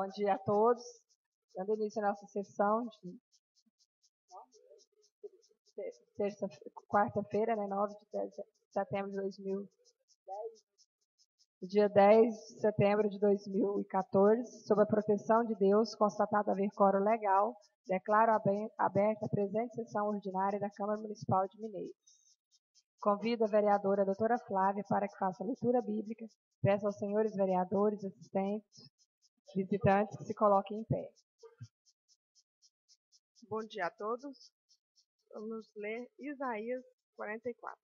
Bom dia a todos. Dando início à nossa sessão de quarta-feira, 9 de setembro de 2010, dia 10 de setembro de 2014, sob a proteção de Deus, constatado haver quórum legal, declaro aberta a presente sessão ordinária da Câmara Municipal de Mineiros. Convido a vereadora doutora Flávia para que faça a leitura bíblica. Peço aos senhores vereadores, assistentes, visitantes que se coloquem em pé. Bom dia a todos. Vamos ler Isaías 44.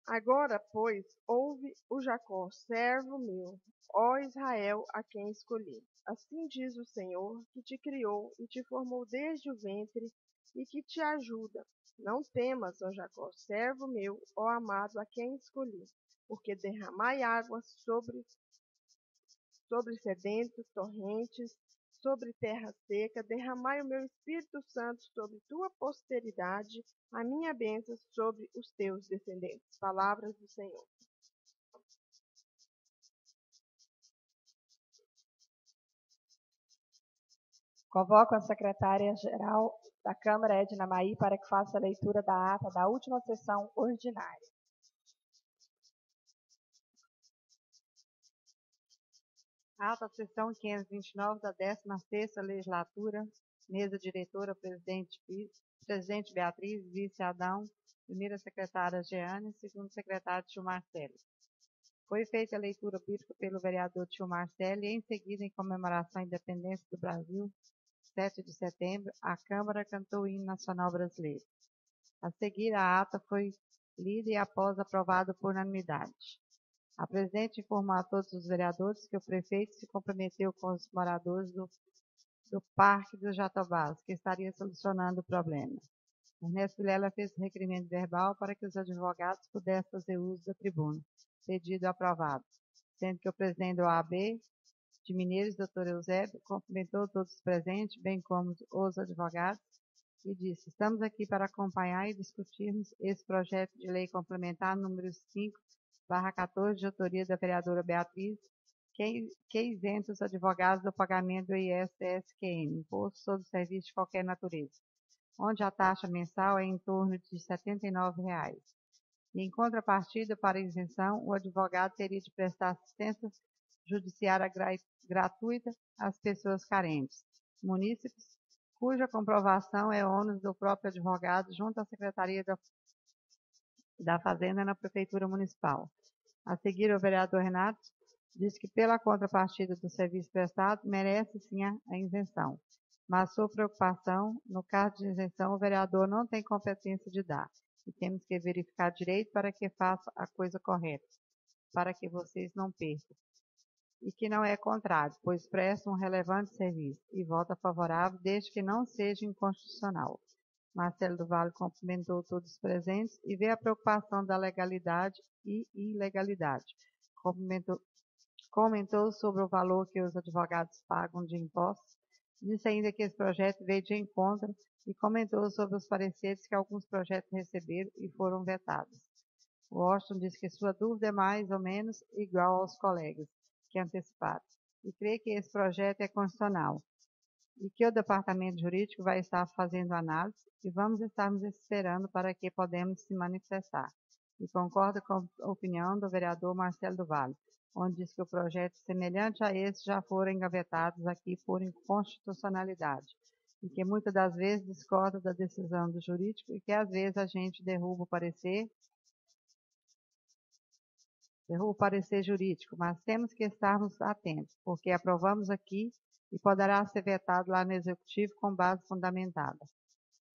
Agora, pois, ouve o Jacó, servo meu, ó Israel, a quem escolhi. Assim diz o Senhor, que te criou e te formou desde o ventre e que te ajuda. Não temas, ó Jacó, servo meu, ó amado, a quem escolhi, porque derramai águas sobre sedentos, torrentes, sobre terra seca, derramai o meu Espírito Santo sobre tua posteridade, a minha bênção sobre os teus descendentes. Palavras do Senhor. Convoco a secretária-geral da Câmara, Edna Maí, para que faça a leitura da ata da última sessão ordinária. Ata sessão 529 da 16ª Legislatura, mesa diretora, presidente Beatriz, vice Adão, primeira secretária Jeane, segundo secretário Tio Marcelo. Foi feita a leitura bíblica pelo vereador Tio Marcelo e, em seguida, em comemoração à independência do Brasil, 7 de setembro, a Câmara cantou o hino nacional brasileiro. A seguir, a ata foi lida e, após, aprovada por unanimidade. A presidente informou a todos os vereadores que o prefeito se comprometeu com os moradores do Parque dos Jatobás, que estaria solucionando o problema. Ernesto Vilela fez requerimento verbal para que os advogados pudessem fazer uso da tribuna. Pedido aprovado. Sendo que o presidente da OAB de Mineiros, doutor Eusébio, cumprimentou todos os presentes, bem como os advogados, e disse: estamos aqui para acompanhar e discutirmos esse projeto de lei complementar número 5/14, de autoria da vereadora Beatriz, que isenta os advogados do pagamento do ISSQN, Imposto sobre Serviço de Qualquer Natureza, onde a taxa mensal é em torno de R$ 79,00. E, em contrapartida, para isenção, o advogado teria de prestar assistência judiciária gratuita às pessoas carentes, munícipes, cuja comprovação é ônus do próprio advogado junto à Secretaria da Fazenda na Prefeitura Municipal. A seguir, o vereador Renato diz que, pela contrapartida do serviço prestado, merece sim a isenção. Mas sua preocupação, no caso de isenção, o vereador não tem competência de dar. E temos que verificar direito para que faça a coisa correta, para que vocês não percam. E que não é contrário, pois presta um relevante serviço e vota favorável, desde que não seja inconstitucional. Marcelo do Vale cumprimentou todos os presentes e vê a preocupação da legalidade e ilegalidade. Comentou sobre o valor que os advogados pagam de impostos, disse ainda que esse projeto veio de encontro e comentou sobre os pareceres que alguns projetos receberam e foram vetados. Washington disse que sua dúvida é mais ou menos igual aos colegas que anteciparam, e crê que esse projeto é constitucional, e que o Departamento Jurídico vai estar fazendo análise e vamos estar nos esperando para que podemos se manifestar. E concorda com a opinião do vereador Marcelo do Vale, onde diz que o projeto semelhante a esse já foram engavetados aqui por inconstitucionalidade, e que muitas das vezes discorda da decisão do jurídico e que às vezes a gente derruba o parecer jurídico, mas temos que estarmos atentos, porque aprovamos aqui e poderá ser vetado lá no Executivo com base fundamentada.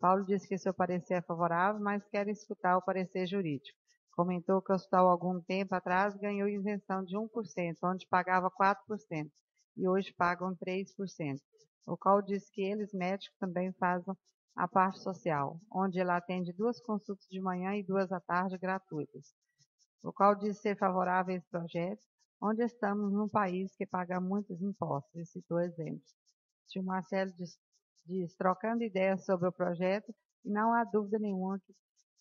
Paulo disse que seu parecer é favorável, mas quer escutar o parecer jurídico. Comentou que o hospital, algum tempo atrás, ganhou isenção de 1%, onde pagava 4%, e hoje pagam 3%. O qual diz que eles, médicos, também fazem a parte social, onde ele atende 2 consultas de manhã e 2 à tarde gratuitas. O qual diz ser favorável a esse projeto, onde estamos num país que paga muitos impostos, e citou exemplos. Tio Marcelo diz, trocando ideias sobre o projeto, e não há dúvida nenhuma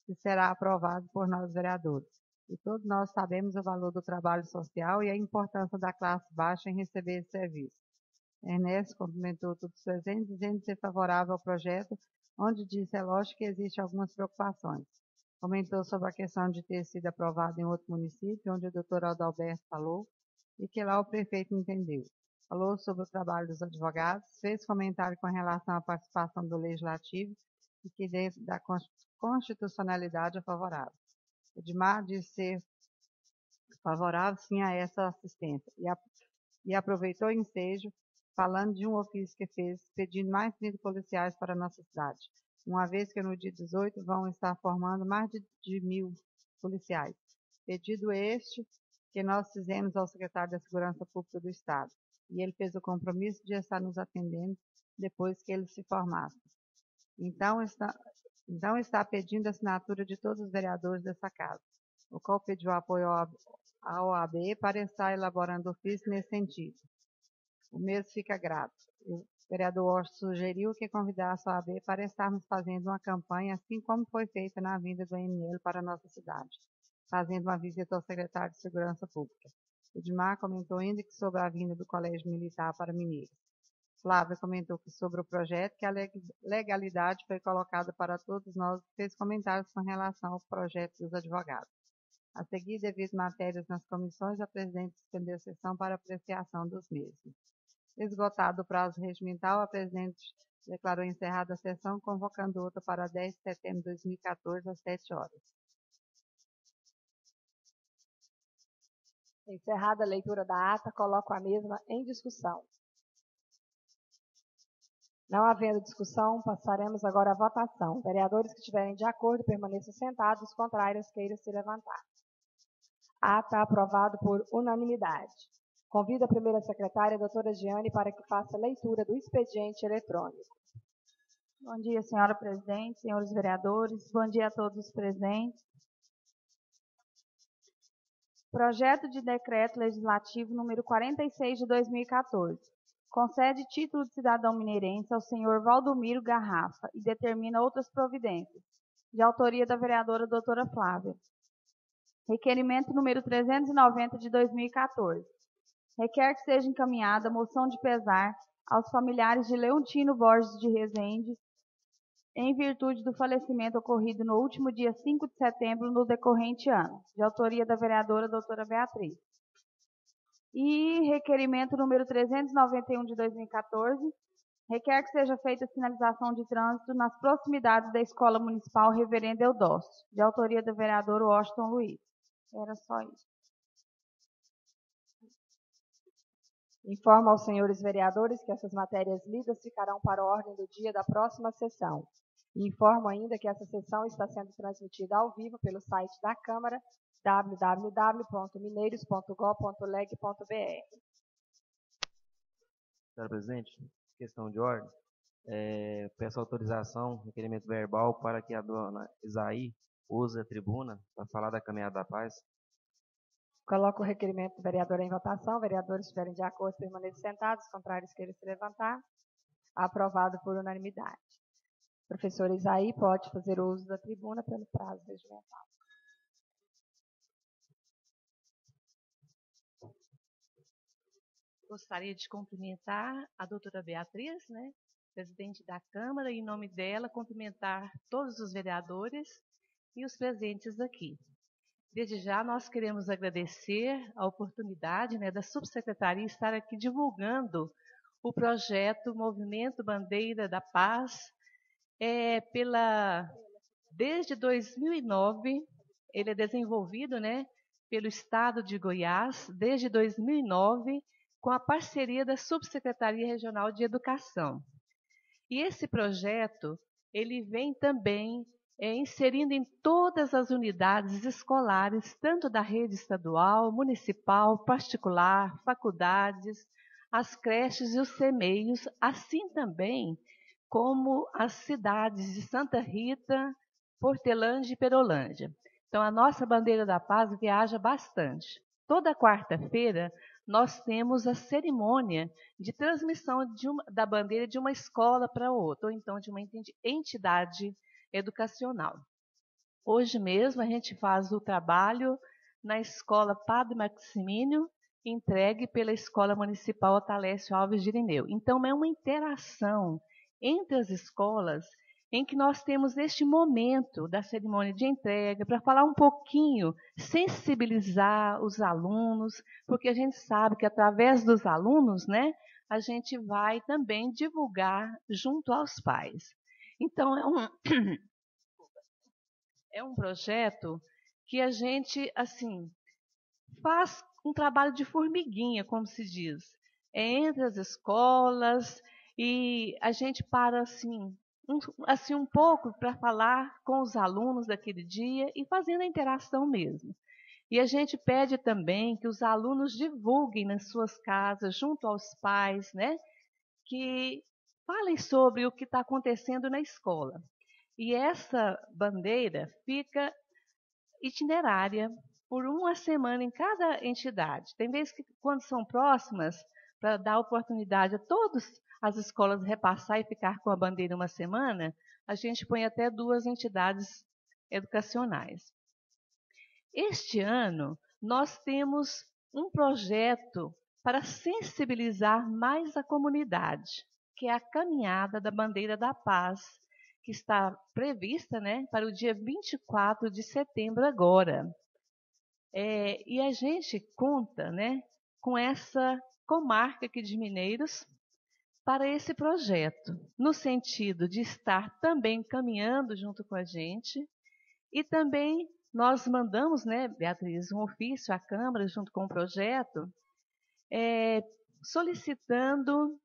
que será aprovado por nós vereadores. E todos nós sabemos o valor do trabalho social e a importância da classe baixa em receber esse serviço. Ernesto cumprimentou todos os presentes, dizendo ser favorável ao projeto, onde disse é lógico que existem algumas preocupações. Comentou sobre a questão de ter sido aprovado em outro município, onde o doutor Adalberto falou, e que lá o prefeito entendeu. Falou sobre o trabalho dos advogados, fez comentário com relação à participação do legislativo e que desde da constitucionalidade é favorável. Edmar disse ser favorável sim a essa assistência e aproveitou o ensejo falando de um ofício que fez pedindo mais 30 policiais para a nossa cidade, uma vez que no dia 18 vão estar formando mais de 1.000 policiais. Pedido este que nós fizemos ao secretário da Segurança Pública do Estado, e ele fez o compromisso de estar nos atendendo depois que ele se formasse. Então está pedindo a assinatura de todos os vereadores dessa casa, o qual pediu apoio à OAB para estar elaborando ofício nesse sentido. O mesmo fica grato. O vereador Washington sugeriu que convidasse a OAB para estarmos fazendo uma campanha, assim como foi feita na vinda do ML para a nossa cidade, fazendo uma visita ao secretário de Segurança Pública. Edmar comentou ainda que sobre a vinda do Colégio Militar para Mineiros. Flávia comentou que sobre o projeto, que a legalidade foi colocada para todos nós, fez comentários com relação ao projeto dos advogados. A seguir, devido matérias nas comissões, a presidente suspendeu a sessão para apreciação dos mesmos. Esgotado o prazo regimental, a presidente declarou encerrada a sessão, convocando outra para 10 de setembro de 2014, às 7 horas. Encerrada a leitura da ata, coloco a mesma em discussão. Não havendo discussão, passaremos agora à votação. Vereadores que estiverem de acordo, permaneçam sentados, os contrários queiram se levantar. Ata aprovado por unanimidade. Convido a primeira secretária, a doutora Giane, para que faça a leitura do expediente eletrônico. Bom dia, senhora presidente, senhores vereadores, bom dia a todos os presentes. Projeto de Decreto Legislativo número 46 de 2014. Concede título de cidadão mineirense ao senhor Valdomiro Garrafa e determina outras providências, de autoria da vereadora doutora Flávia. Requerimento número 390 de 2014. Requer que seja encaminhada moção de pesar aos familiares de Leontino Borges de Rezende, em virtude do falecimento ocorrido no último dia 5 de setembro no decorrente ano, de autoria da vereadora doutora Beatriz. E requerimento número 391 de 2014, requer que seja feita sinalização de trânsito nas proximidades da Escola Municipal Reverendo Eudócio, de autoria do vereador Washington Luiz. Era só isso. Informo aos senhores vereadores que essas matérias lidas ficarão para a ordem do dia da próxima sessão. E informo ainda que essa sessão está sendo transmitida ao vivo pelo site da Câmara, www.mineiros.gov.leg.br. Senhora presidente, questão de ordem. Peço autorização, requerimento verbal, para que a dona Isaí use a tribuna para falar da Caminhada da Paz. Coloco o requerimento do vereador em votação. Vereadores estiverem de acordo, permaneçam sentados. Contrários queiram se levantar. Aprovado por unanimidade. Professor Isaí pode fazer uso da tribuna pelo prazo regimental. Gostaria de cumprimentar a doutora Beatriz, presidente da Câmara, e em nome dela cumprimentar todos os vereadores e os presentes aqui. Desde já nós queremos agradecer a oportunidade da subsecretaria estar aqui divulgando o projeto Movimento Bandeira da Paz. Desde 2009, ele é desenvolvido pelo Estado de Goiás, desde 2009, com a parceria da Subsecretaria Regional de Educação. E esse projeto, ele vem também inserindo em todas as unidades escolares, tanto da rede estadual, municipal, particular, faculdades, as creches e os CMEIs, assim também como as cidades de Santa Rita, Portelândia e Perolândia. Então, a nossa Bandeira da Paz viaja bastante. Toda quarta-feira, nós temos a cerimônia de transmissão da bandeira de uma escola para outra, ou então de uma entidade educacional. Hoje mesmo, a gente faz o trabalho na escola Padre Maximínio, entregue pela Escola Municipal Otalécio Alves de Irineu. Então, é uma interação entre as escolas em que nós temos este momento da cerimônia de entrega para falar um pouquinho, sensibilizar os alunos, porque a gente sabe que através dos alunos, né, a gente vai também divulgar junto aos pais. Então, é um projeto que a gente, assim, faz um trabalho de formiguinha, como se diz, entre as escolas, e a gente para assim um pouco para falar com os alunos daquele dia e fazendo a interação mesmo. E a gente pede também que os alunos divulguem nas suas casas, junto aos pais, né, que falem sobre o que está acontecendo na escola. E essa bandeira fica itinerária por uma semana em cada entidade. Tem vezes que, quando são próximas, para dar oportunidade a todas as escolas repassar e ficar com a bandeira uma semana, a gente põe até 2 entidades educacionais. Este ano, nós temos um projeto para sensibilizar mais a comunidade, que é a Caminhada da Bandeira da Paz, que está prevista, né, para o dia 24 de setembro agora. E a gente conta, né, com essa comarca aqui de Mineiros para esse projeto, no sentido de estar também caminhando junto com a gente, e também nós mandamos, né, Beatriz, um ofício à Câmara junto com o projeto, solicitando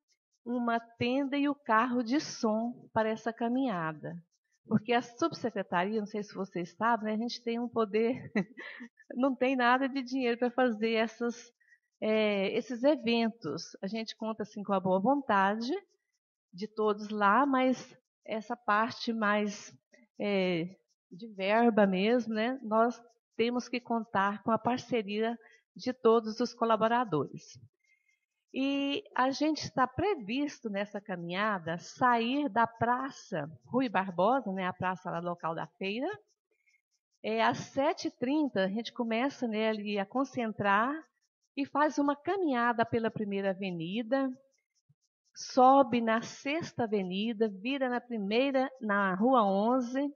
uma tenda e o carro de som para essa caminhada. Porque a subsecretaria, não sei se vocês sabem, né, a gente tem um poder, não tem nada de dinheiro para fazer esses eventos. A gente conta assim, com a boa vontade de todos lá, mas essa parte mais de verba mesmo, né, nós temos que contar com a parceria de todos os colaboradores. E a gente está previsto nessa caminhada sair da Praça Rui Barbosa, né, a praça lá local da feira. Às 7h30 a gente começa, né, ali a concentrar e faz uma caminhada pela primeira avenida, sobe na 6ª avenida, vira na Rua 11,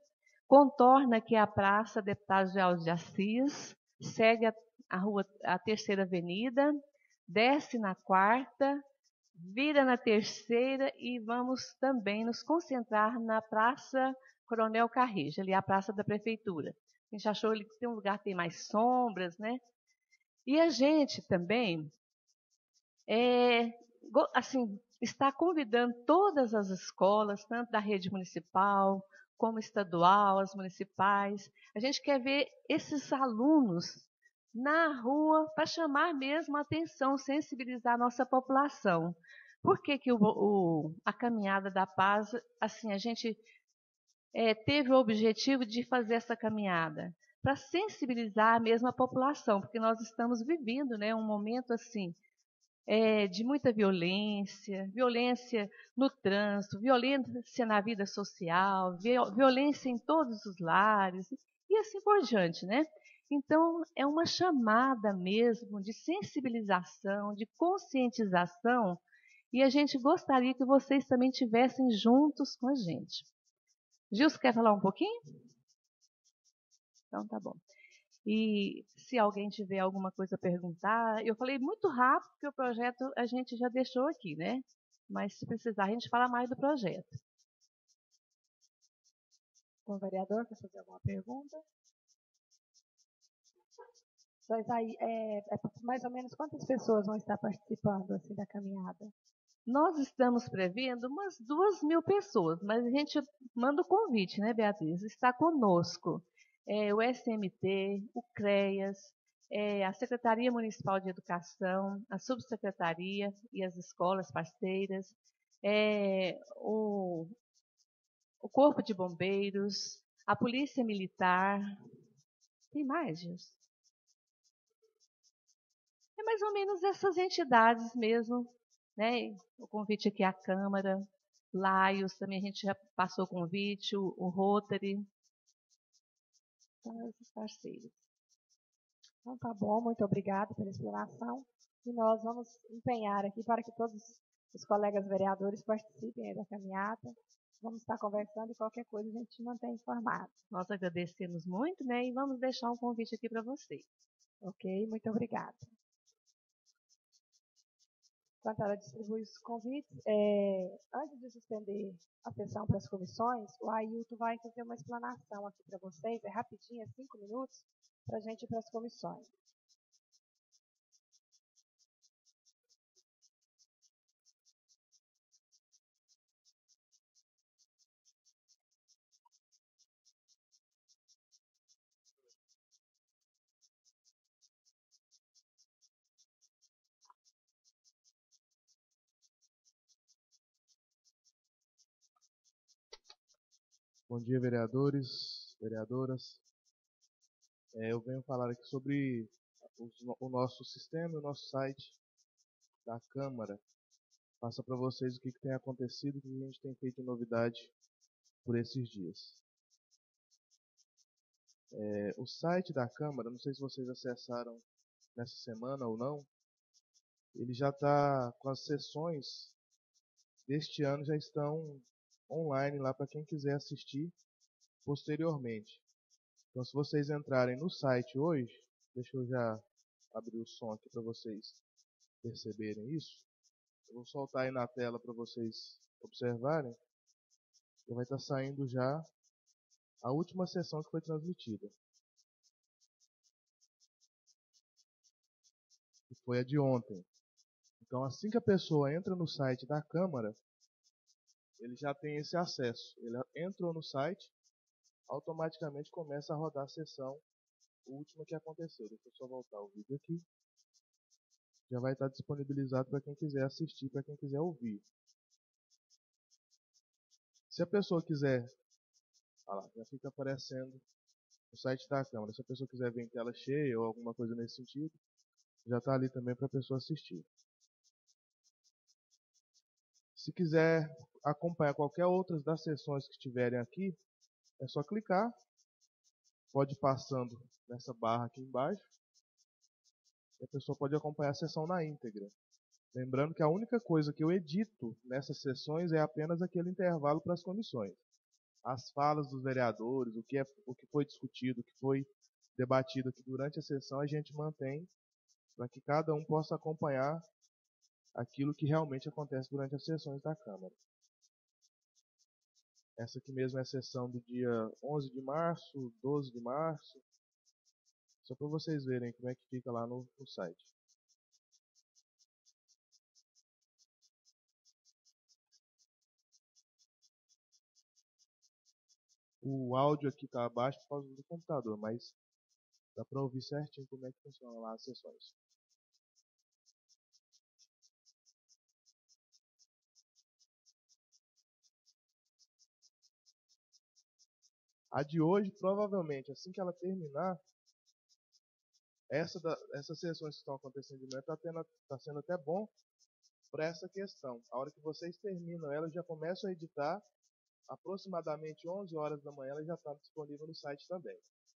contorna aqui a Praça Deputado Alves de Assis, segue a 3ª avenida, desce na 4ª, vira na 3ª e vamos também nos concentrar na Praça Coronel Carreja, ali a praça da prefeitura. A gente achou que tem um lugar que tem mais sombras, né? E a gente também está convidando todas as escolas, tanto da rede municipal como estadual, as municipais. A gente quer ver esses alunos na rua para chamar mesmo a atenção, sensibilizar a nossa população. Por que a Caminhada da Paz, assim, a gente teve o objetivo de fazer essa caminhada? Para sensibilizar mesmo a população, porque nós estamos vivendo, né, um momento assim, de muita violência, violência no trânsito, violência na vida social, violência em todos os lares, e assim por diante, né? Então, é uma chamada mesmo de sensibilização, de conscientização, e a gente gostaria que vocês também estivessem juntos com a gente. Gilson, quer falar um pouquinho? Então, tá bom. E se alguém tiver alguma coisa a perguntar, eu falei muito rápido, porque o projeto a gente já deixou aqui, né? Mas se precisar, a gente fala mais do projeto. O vereador quer fazer alguma pergunta? Mas aí, mais ou menos quantas pessoas vão estar participando assim, da caminhada? Nós estamos prevendo umas 2.000 pessoas, mas a gente manda o convite, né, Beatriz? Está conosco o SMT, o CREAS, a Secretaria Municipal de Educação, a Subsecretaria e as escolas parceiras, o Corpo de Bombeiros, a Polícia Militar. Tem mais, Gilson? É mais ou menos essas entidades mesmo, né? O convite aqui à Câmara, Laios, também a gente já passou o convite, o Rotary. São esses parceiros. Então, tá bom, muito obrigada pela explanação. e nós vamos empenhar aqui para que todos os colegas vereadores participem aí da caminhada. Vamos estar conversando e qualquer coisa a gente te mantém informado. Nós agradecemos muito, né? E vamos deixar um convite aqui para vocês. Ok? Muito obrigada. Enquanto ela distribui os convites, antes de suspender a sessão para as comissões, o Ailton vai fazer uma explanação aqui para vocês, rapidinho, 5 minutos, para a gente ir para as comissões. Bom dia, vereadores, vereadoras. Eu venho falar aqui sobre o nosso sistema, o nosso site da Câmara. Passa para vocês o que tem acontecido, o que a gente tem feito de novidade por esses dias. O site da Câmara, não sei se vocês acessaram nessa semana ou não, ele já está com as sessões deste ano, já estão online lá para quem quiser assistir posteriormente. Então, se vocês entrarem no site hoje, deixa eu já abrir o som aqui para vocês perceberem isso. Eu vou soltar aí na tela para vocês observarem. Já vai estar saindo já a última sessão que foi transmitida. Que foi a de ontem. Então, assim que a pessoa entra no site da Câmara, ele já tem esse acesso. Ele entrou no site, automaticamente começa a rodar a sessão última que aconteceu. Deixa eu só voltar o vídeo aqui. Já vai estar disponibilizado para quem quiser assistir, para quem quiser ouvir. Se a pessoa quiser, olha lá, já fica aparecendo no site da Câmara. Se a pessoa quiser ver em tela cheia ou alguma coisa nesse sentido, já está ali também para a pessoa assistir. Se quiser acompanhar qualquer outra das sessões que estiverem aqui, é só clicar. Pode ir passando nessa barra aqui embaixo. E a pessoa pode acompanhar a sessão na íntegra. Lembrando que a única coisa que eu edito nessas sessões é apenas aquele intervalo para as comissões. As falas dos vereadores, o que foi discutido, o que foi debatido aqui durante a sessão, a gente mantém para que cada um possa acompanhar aquilo que realmente acontece durante as sessões da Câmara. Essa aqui mesmo é a sessão do dia 11 de março, 12 de março, só para vocês verem como é que fica lá no site. O áudio aqui está abaixo por causa do computador, mas dá para ouvir certinho como é que funciona lá as sessões. A de hoje, provavelmente, assim que ela terminar, essas sessões que estão acontecendo de manhã está sendo até bom para essa questão. A hora que vocês terminam ela, eu já começo a editar, aproximadamente 11 horas da manhã ela já está disponível no site também.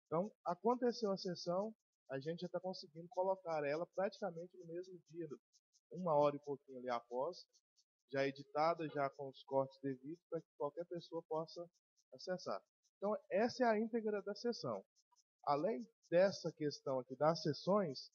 Então, aconteceu a sessão, a gente já está conseguindo colocar ela praticamente no mesmo dia, 1 hora e pouquinho ali após, já editada, já com os cortes devidos, para que qualquer pessoa possa acessar. Então, essa é a íntegra da sessão. Além dessa questão aqui das sessões,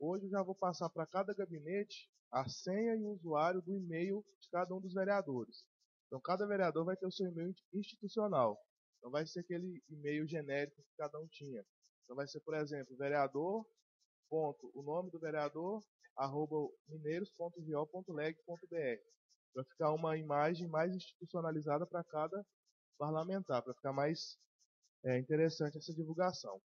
hoje eu já vou passar para cada gabinete a senha e o usuário do e-mail de cada um dos vereadores. Então, cada vereador vai ter o seu e-mail institucional. Não vai ser aquele e-mail genérico que cada um tinha. Então, vai ser, por exemplo, vereador, ponto, o nome do vereador, @mineiros.vo.leg.br, para ficar uma imagem mais institucionalizada para cada parlamentar, para ficar mais interessante essa divulgação.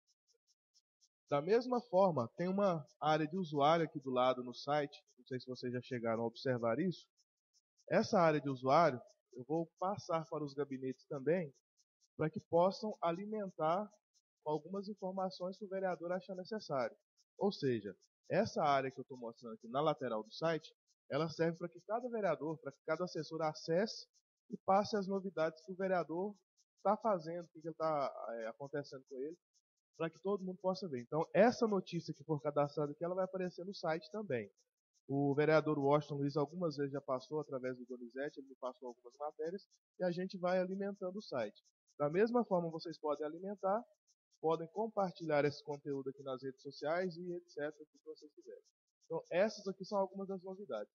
Da mesma forma, tem uma área de usuário aqui do lado no site, não sei se vocês já chegaram a observar isso. Essa área de usuário, eu vou passar para os gabinetes também, para que possam alimentar algumas informações que o vereador achar necessário. Ou seja, essa área que eu estou mostrando aqui na lateral do site, ela serve para que cada vereador, para que cada assessor acesse e passe as novidades que o vereador está fazendo, o que está acontecendo com ele, para que todo mundo possa ver. Então, essa notícia que for cadastrada aqui, ela vai aparecer no site também. O vereador Washington Luiz algumas vezes já passou através do Donizete, ele me passou algumas matérias, e a gente vai alimentando o site. Da mesma forma, vocês podem alimentar, podem compartilhar esse conteúdo aqui nas redes sociais e etc, o que vocês quiserem. Então, essas aqui são algumas das novidades.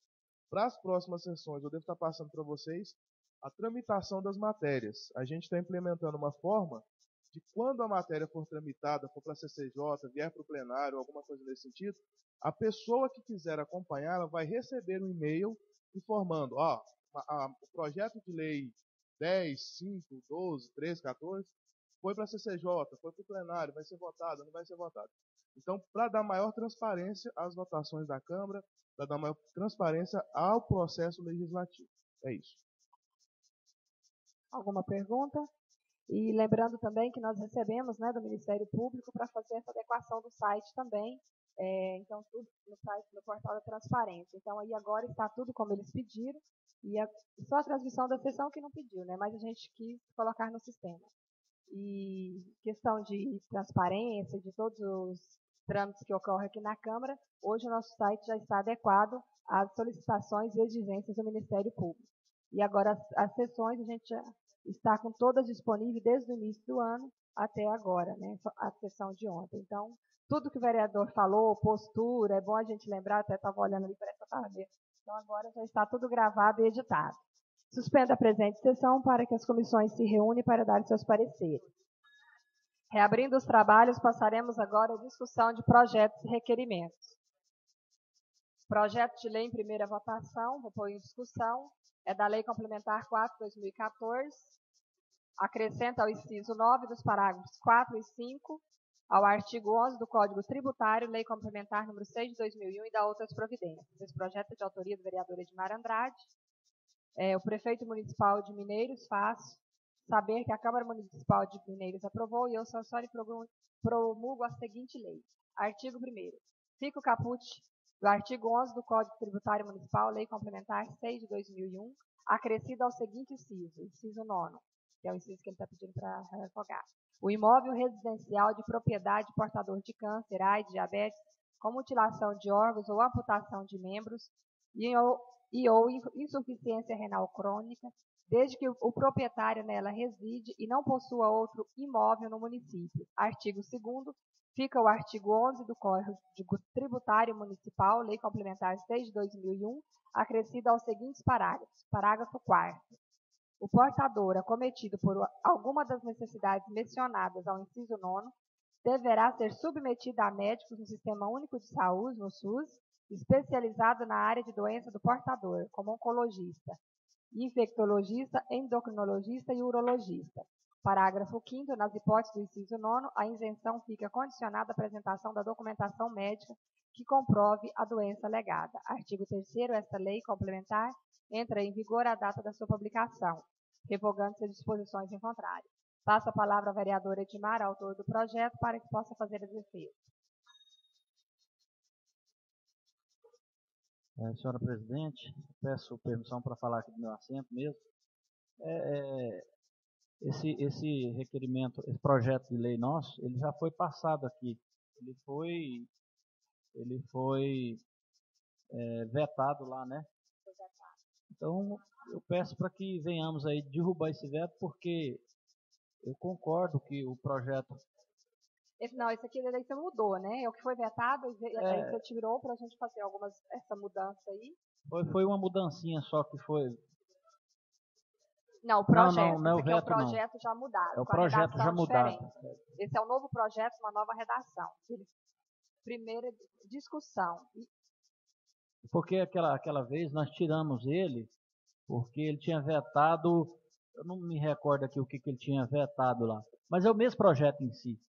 Para as próximas sessões, eu devo estar passando para vocês a tramitação das matérias. A gente está implementando uma forma de quando a matéria for tramitada, for para a CCJ, vier para o plenário, alguma coisa nesse sentido, a pessoa que quiser acompanhar, ela vai receber um e-mail informando, o projeto de lei 10, 5, 12, 13, 14, foi para a CCJ, foi para o plenário, vai ser votado, não vai ser votado. Então, para dar maior transparência às votações da Câmara, para dar maior transparência ao processo legislativo. É isso. Alguma pergunta? E lembrando também que nós recebemos, né, do Ministério Público para fazer essa adequação do site também. Então, tudo no site, no portal da transparência. Então, aí agora está tudo como eles pediram, e só a transmissão da sessão que não pediu, né, mas a gente quis colocar no sistema. E questão de transparência, de todos os trâmites que ocorrem aqui na Câmara, hoje o nosso site já está adequado às solicitações e exigências do Ministério Público. E agora as sessões a gente já está com todas disponíveis desde o início do ano até agora, né, a sessão de ontem. Então, tudo que o vereador falou, postura, é bom a gente lembrar, até estava olhando ali, parece que eu estava vendo. Então, agora já está tudo gravado e editado. Suspendo a presente sessão para que as comissões se reúnem para dar seus pareceres. Reabrindo os trabalhos, passaremos agora à discussão de projetos e requerimentos. Projeto de lei em primeira votação, vou pôr em discussão, é da Lei Complementar 4/2014, acrescenta ao inciso 9 dos parágrafos 4 e 5, ao artigo 11 do Código Tributário, Lei Complementar número 6 de 2001 e da outras providências. Esse projeto é de autoria do vereador Edmar Andrade. O prefeito municipal de Mineiros faz saber que a Câmara Municipal de Mineiros aprovou e eu sanciono e promulgo a seguinte lei. Artigo 1º. Fica o caput do artigo 11 do Código Tributário Municipal, Lei Complementar 6 de 2001, acrescido ao seguinte inciso 9º, que é o inciso que ele está pedindo para revogar. O imóvel residencial de propriedade portador de câncer, AIDS, diabetes, com mutilação de órgãos ou amputação de membros ou insuficiência renal crônica, desde que o proprietário nela reside e não possua outro imóvel no município. Artigo 2º. Fica o artigo 11 do Código Tributário Municipal, Lei Complementar 6 de 2001, acrescido aos seguintes parágrafos. Parágrafo 4º. O portador, acometido por alguma das necessidades mencionadas ao inciso 9º, deverá ser submetido a médicos no Sistema Único de Saúde, no SUS, especializado na área de doença do portador, como oncologista, infectologista, endocrinologista e urologista. Parágrafo 5º. Nas hipóteses do inciso 9º, a isenção fica condicionada à apresentação da documentação médica que comprove a doença alegada. Artigo 3º. Esta lei complementar entra em vigor à data da sua publicação, revogando-se as disposições em contrário. Passo a palavra ao vereador Edmar, autor do projeto, para que possa fazer as defesas. Senhora presidente, peço permissão para falar aqui do meu assento mesmo. Esse requerimento, esse projeto de lei nosso, ele já foi passado aqui. Ele foi vetado lá, né? Então, eu peço para que venhamos aí derrubar esse veto, porque eu concordo que o projeto... Esse aqui da lei você mudou, né? É o que foi vetado, aí você tirou para a gente fazer essa mudança aí. Foi uma mudancinha só que foi... Não, o projeto. Não é o veto, o projeto já mudado. É o projeto já mudado. Esse é o novo projeto, uma nova redação. Primeira discussão. Porque aquela vez nós tiramos ele, porque ele tinha vetado, eu não me recordo aqui o que ele tinha vetado lá, mas é o mesmo projeto em si.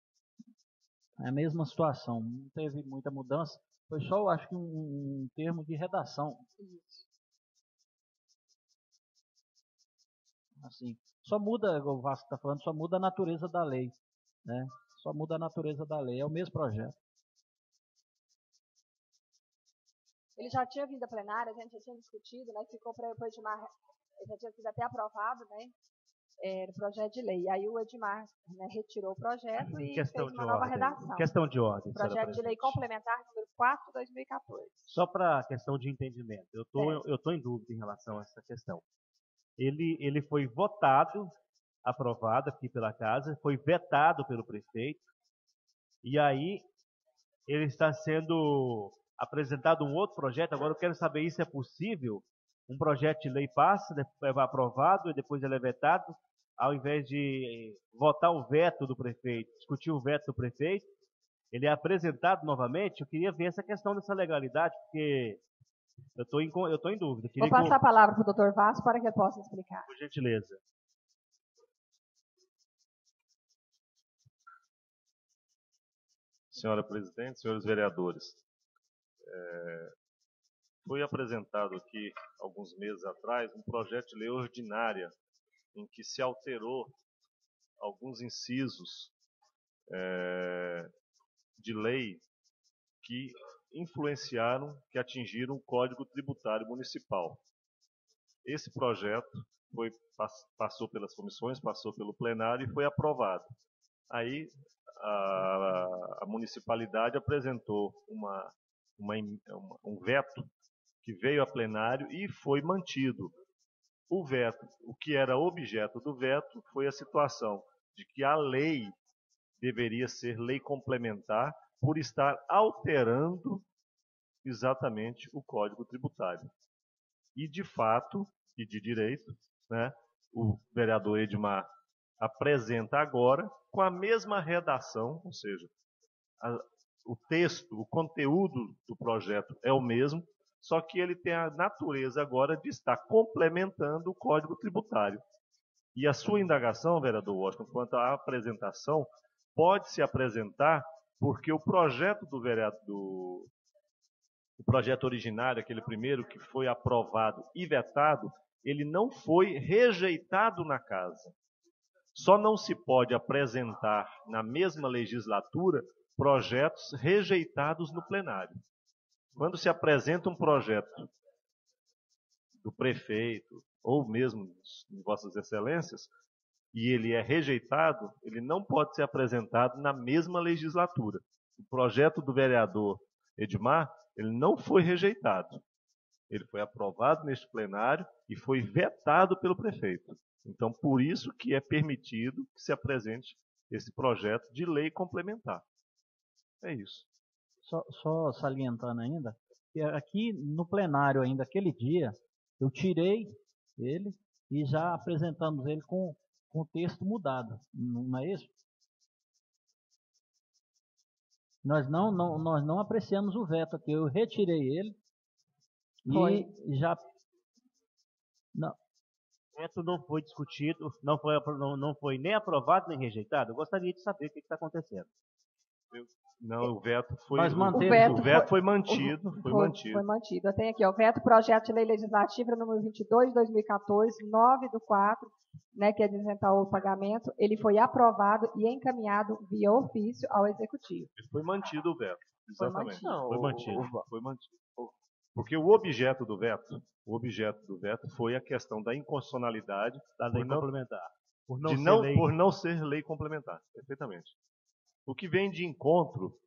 É a mesma situação, não teve muita mudança, foi só, acho que um termo de redação. Isso. Assim, só muda, o Vasco está falando, só muda a natureza da lei, né? Só muda a natureza da lei, é o mesmo projeto. Ele já tinha vindo à plenária, a gente já tinha discutido, né? Ficou para o Edmar, ele já tinha sido até aprovado, né? no projeto de lei. Aí o Edmar, né, retirou o projeto e fez uma de nova ordem. redação. Questão de ordem, senhora Projeto de lei presidente. complementar número 4 de 2014. Só para questão de entendimento, eu tô em dúvida em relação a essa questão. Ele foi votado, aprovado aqui pela casa, foi vetado pelo prefeito, e aí ele está sendo apresentado um outro projeto. Agora eu quero saber se é possível. Um projeto de lei passa, é aprovado e depois ele é vetado, ao invés de votar o veto do prefeito, discutir o veto do prefeito, ele é apresentado novamente. Eu queria ver essa questão dessa legalidade, porque eu estou em dúvida. Vou passar a palavra para o doutor Vasco para que ele possa explicar. Por gentileza. Senhora presidente, senhores vereadores, foi apresentado aqui, alguns meses atrás, um projeto de lei ordinária em que se alterou alguns incisos de lei que influenciaram, que atingiram o Código Tributário Municipal. Esse projeto passou pelas comissões, passou pelo plenário e foi aprovado. Aí a municipalidade apresentou um veto que veio a plenário e foi mantido. O veto, o que era objeto do veto foi a situação de que a lei deveria ser lei complementar por estar alterando exatamente o Código Tributário. E de fato, e de direito, né, o vereador Edmar apresenta agora com a mesma redação, ou seja, o texto, o conteúdo do projeto é o mesmo, só que ele tem a natureza agora de estar complementando o Código Tributário. E a sua indagação, vereador Washington, quanto à apresentação, pode se apresentar porque o projeto o projeto originário, aquele primeiro que foi aprovado e vetado, ele não foi rejeitado na casa. Só não se pode apresentar na mesma legislatura projetos rejeitados no plenário. Quando se apresenta um projeto do prefeito, ou mesmo de Vossas Excelências, e ele é rejeitado, ele não pode ser apresentado na mesma legislatura. O projeto do vereador Edmar, ele não foi rejeitado. Ele foi aprovado neste plenário e foi vetado pelo prefeito. Então, por isso que é permitido que se apresente esse projeto de lei complementar. É isso. Só salientando ainda, que aqui no plenário ainda, aquele dia, eu tirei ele e já apresentamos ele com o texto mudado, não é isso? Nós não apreciamos o veto aqui, eu retirei ele e já... Não. O veto não foi discutido, não foi nem aprovado nem rejeitado. Eu gostaria de saber o que está acontecendo. Não, o veto foi, foi mantido. Foi mantido. Eu tenho aqui, o veto projeto de lei legislativa número 22 de 2014, 9/4, né, que é de isentar o pagamento, ele foi aprovado e encaminhado via ofício ao executivo. Foi mantido o veto, exatamente. Foi mantido. Porque o objeto do veto foi a questão da inconstitucionalidade da lei complementar. Por não ser lei complementar, perfeitamente. O que vem de encontro,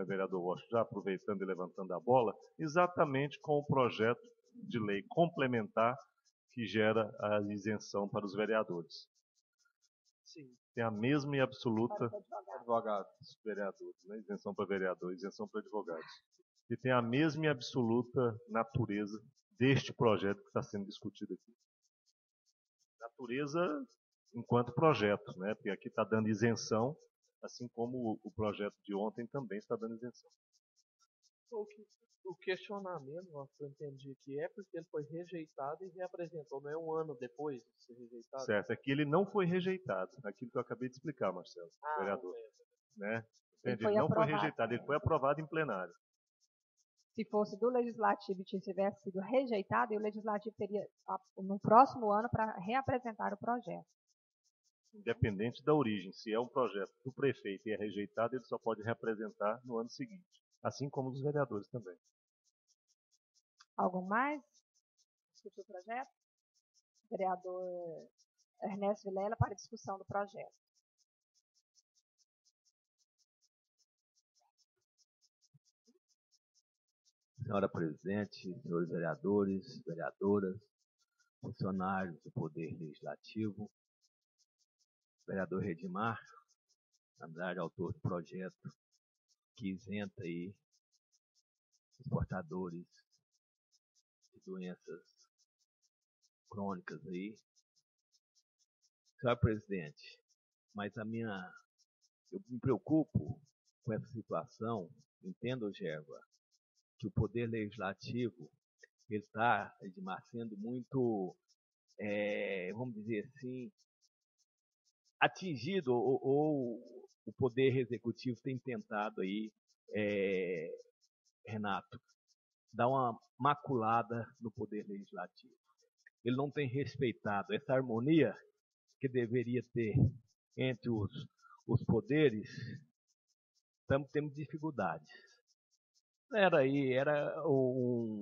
vereador Washington, já aproveitando e levantando a bola, exatamente com o projeto de lei complementar que gera a isenção para os vereadores. Sim. Tem a mesma e absoluta... Advogados. Vereadores, né? Isenção para vereadores, isenção para advogados. E tem a mesma e absoluta natureza deste projeto que está sendo discutido aqui. Natureza enquanto projeto, né? Porque aqui está dando isenção, assim como o projeto de ontem também está dando isenção. O questionamento, eu entendi que é porque ele foi rejeitado e reapresentou, não é um ano depois de ser rejeitado? Certo, aqui ele não foi rejeitado, aquilo que eu acabei de explicar, Marcelo, vereador. Né? Ele não foi rejeitado, ele foi aprovado em plenário. Se fosse do Legislativo e tivesse sido rejeitado, e o Legislativo teria, no próximo ano, para reapresentar o projeto. Independente da origem, se é um projeto do prefeito e é rejeitado, ele só pode reapresentar no ano seguinte, assim como os vereadores também. Algum mais? Discutiu o projeto? Vereador Ernesto Vilela para discussão do projeto. Senhora presidente, senhores vereadores, vereadoras, funcionários do Poder Legislativo, vereador Redimar Andrade, autor do projeto que isenta aí os portadores de doenças crônicas aí. Senhora presidente, mas eu me preocupo com essa situação, entendo, Gerva, que o Poder Legislativo está, Edmar, sendo muito, vamos dizer assim, atingido, ou o Poder Executivo tem tentado aí, Renato, dar uma maculada no Poder Legislativo. Ele não tem respeitado essa harmonia que deveria ter entre os poderes. Temos dificuldades.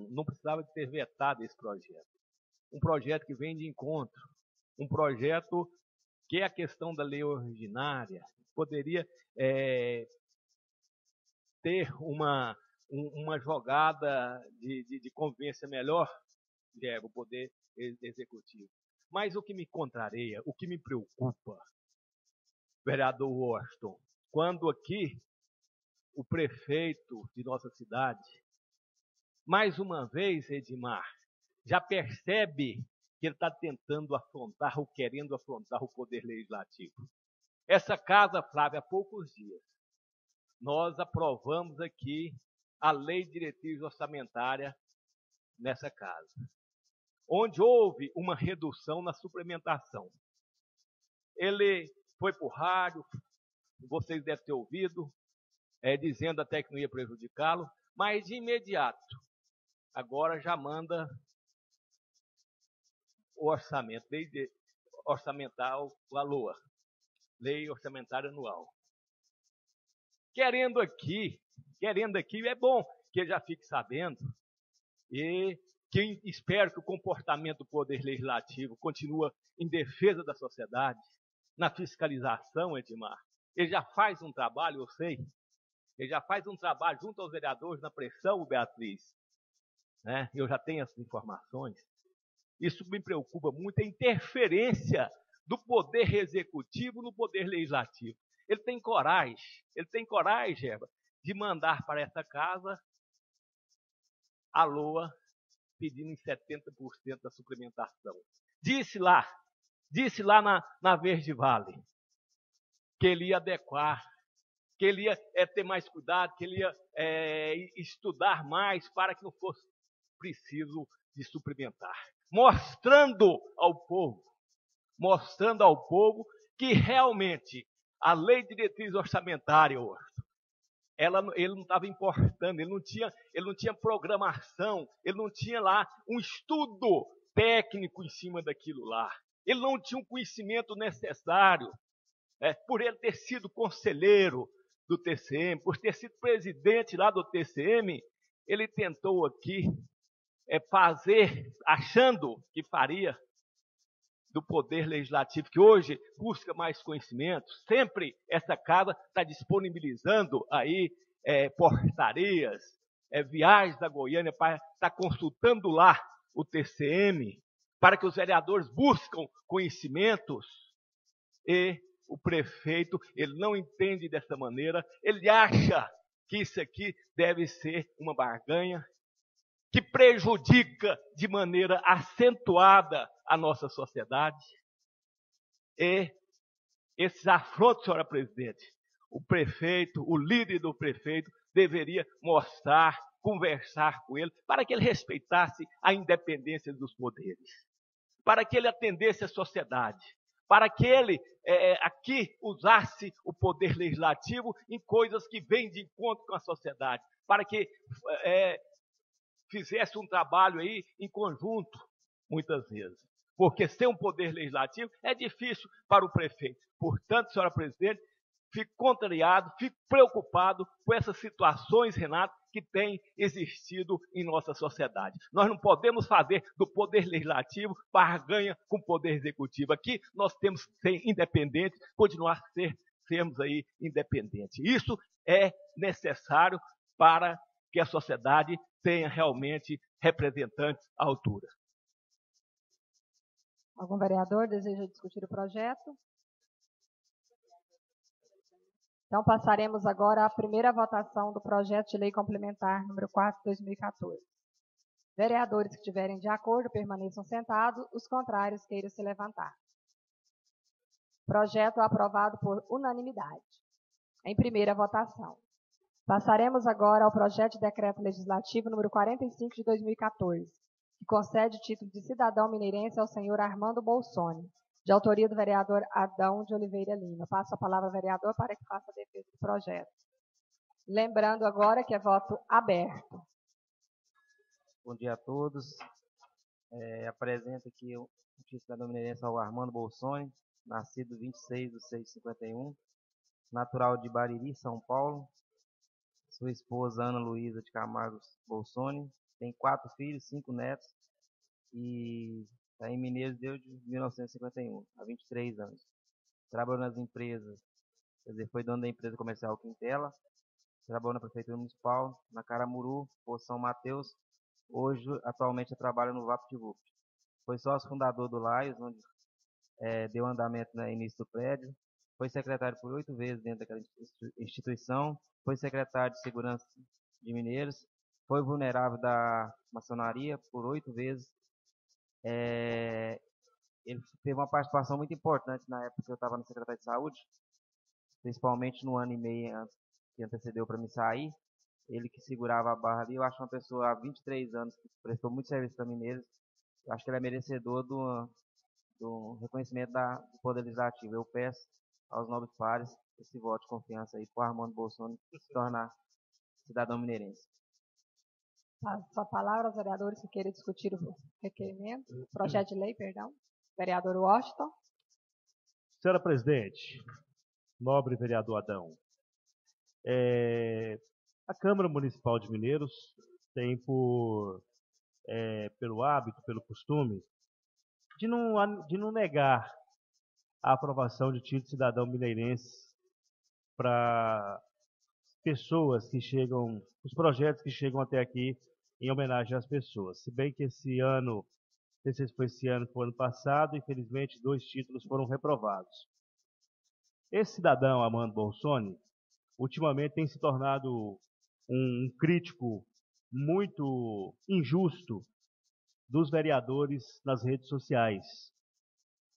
Não precisava de ter vetado esse projeto. Um projeto que vem de encontro, um projeto que é a questão da lei ordinária, poderia ter uma jogada de convivência melhor, o Poder Executivo. Mas o que me contraria, o que me preocupa, vereador Washington, quando aqui o prefeito de nossa cidade, mais uma vez, Edmar, já percebe que ele está tentando afrontar ou querendo afrontar o Poder Legislativo. Essa casa, Flávia, há poucos dias, nós aprovamos aqui a Lei de Diretriz Orçamentária nessa casa, onde houve uma redução na suplementação. Ele foi para o rádio, vocês devem ter ouvido, dizendo até que não ia prejudicá-lo, mas de imediato, agora já manda o orçamento, lei orçamental, a LOA, Lei Orçamentária Anual. Querendo aqui, é bom que ele já fique sabendo, e que espero que o comportamento do Poder Legislativo continue em defesa da sociedade, na fiscalização, Edmar. Ele já faz um trabalho, eu sei, ele já faz um trabalho junto aos vereadores na pressão, Beatriz, né? Eu já tenho essas informações. Isso me preocupa muito, a interferência do Poder Executivo no Poder Legislativo. Ele tem coragem, Eva, de mandar para essa casa a LOA pedindo em 70% da suplementação. Disse lá na Verde Vale que ele ia adequar, que ele ia ter mais cuidado, que ele ia estudar mais para que não fosse preciso de suplementar. Mostrando ao povo que realmente a Lei de Diretriz Orçamentária, ele não estava importando, ele não tinha programação, ele não tinha lá um estudo técnico em cima daquilo lá. Ele não tinha o conhecimento necessário, por ele ter sido conselheiro do TCM, por ter sido presidente lá do TCM, ele tentou aqui fazer, achando que faria do Poder Legislativo, que hoje busca mais conhecimento. Sempre essa casa está disponibilizando aí portarias, viagens da Goiânia, para estar consultando lá o TCM, para que os vereadores buscam conhecimentos. E o prefeito, ele não entende dessa maneira, ele acha que isso aqui deve ser uma barganha, que prejudica de maneira acentuada a nossa sociedade. E esses afrontos, senhora presidente, o prefeito, o líder do prefeito, deveria mostrar, conversar com ele, para que ele respeitasse a independência dos poderes, para que ele atendesse a sociedade, para que ele aqui usasse o Poder Legislativo em coisas que vêm de encontro com a sociedade, para que fizesse um trabalho aí em conjunto, muitas vezes. Porque sem um Poder Legislativo é difícil para o prefeito. Portanto, senhora presidente, fico contrariado, fico preocupado com essas situações, Renato, que têm existido em nossa sociedade. Nós não podemos fazer do poder legislativo barganha com o poder executivo. Aqui nós temos que ser independentes, continuar sermos aí independentes. Isso é necessário para que a sociedade tenha realmente representantes à altura. Algum vereador deseja discutir o projeto? Então, passaremos agora à primeira votação do projeto de lei complementar número 4 de 2014. Vereadores que estiverem de acordo permaneçam sentados, os contrários queiram se levantar. Projeto aprovado por unanimidade. Em primeira votação. Passaremos agora ao projeto de decreto legislativo número 45 de 2014, que concede título de cidadão mineirense ao senhor Armando Bolsoni, de autoria do vereador Adão de Oliveira Lima. Passo a palavra ao vereador para que faça a defesa do projeto. Lembrando agora que é voto aberto. Bom dia a todos. Apresento aqui o título de cidadão mineirense ao Armando Bolsoni, nascido 26/6/51, natural de Bariri, São Paulo. Sua esposa, Ana Luísa de Camargo Bolsoni, tem 4 filhos, 5 netos e está em Mineiros desde 1951, há 23 anos. Trabalhou nas empresas, quer dizer, foi dono da empresa comercial Quintela, trabalhou na Prefeitura Municipal, na Caramuru, Poço São Mateus, hoje, atualmente, trabalha no VaptVupt. Foi sócio fundador do Laios, onde deu andamento no início do prédio, foi secretário por 8 vezes dentro daquela instituição, foi secretário de Segurança de Mineiros, foi vulnerável da maçonaria por 8 vezes. Ele teve uma participação muito importante na época que eu estava na Secretaria de Saúde, principalmente no ano e meio que antecedeu para me sair. Ele que segurava a barra ali, eu acho uma pessoa há 23 anos que prestou muito serviço para Mineiros. Eu acho que ele é merecedor do reconhecimento do Poder Legislativo. Eu peço aos nobres pares esse voto de confiança aí para o Armando Bolsoni se tornar cidadão mineirense. Passo a palavra aos vereadores que queiram discutir o requerimento, projeto de lei, perdão. Vereador Washington. Senhora presidente, nobre vereador Adão, a Câmara Municipal de Mineiros tem pelo hábito, pelo costume, de não negar a aprovação de título de cidadão mineirense para pessoas que chegam, os projetos que chegam até aqui em homenagem às pessoas. Se bem que esse ano, não sei se foi esse ano ou foi ano passado, infelizmente 2 títulos foram reprovados. Esse cidadão, Armando Bolsoni, ultimamente tem se tornado um crítico muito injusto dos vereadores nas redes sociais,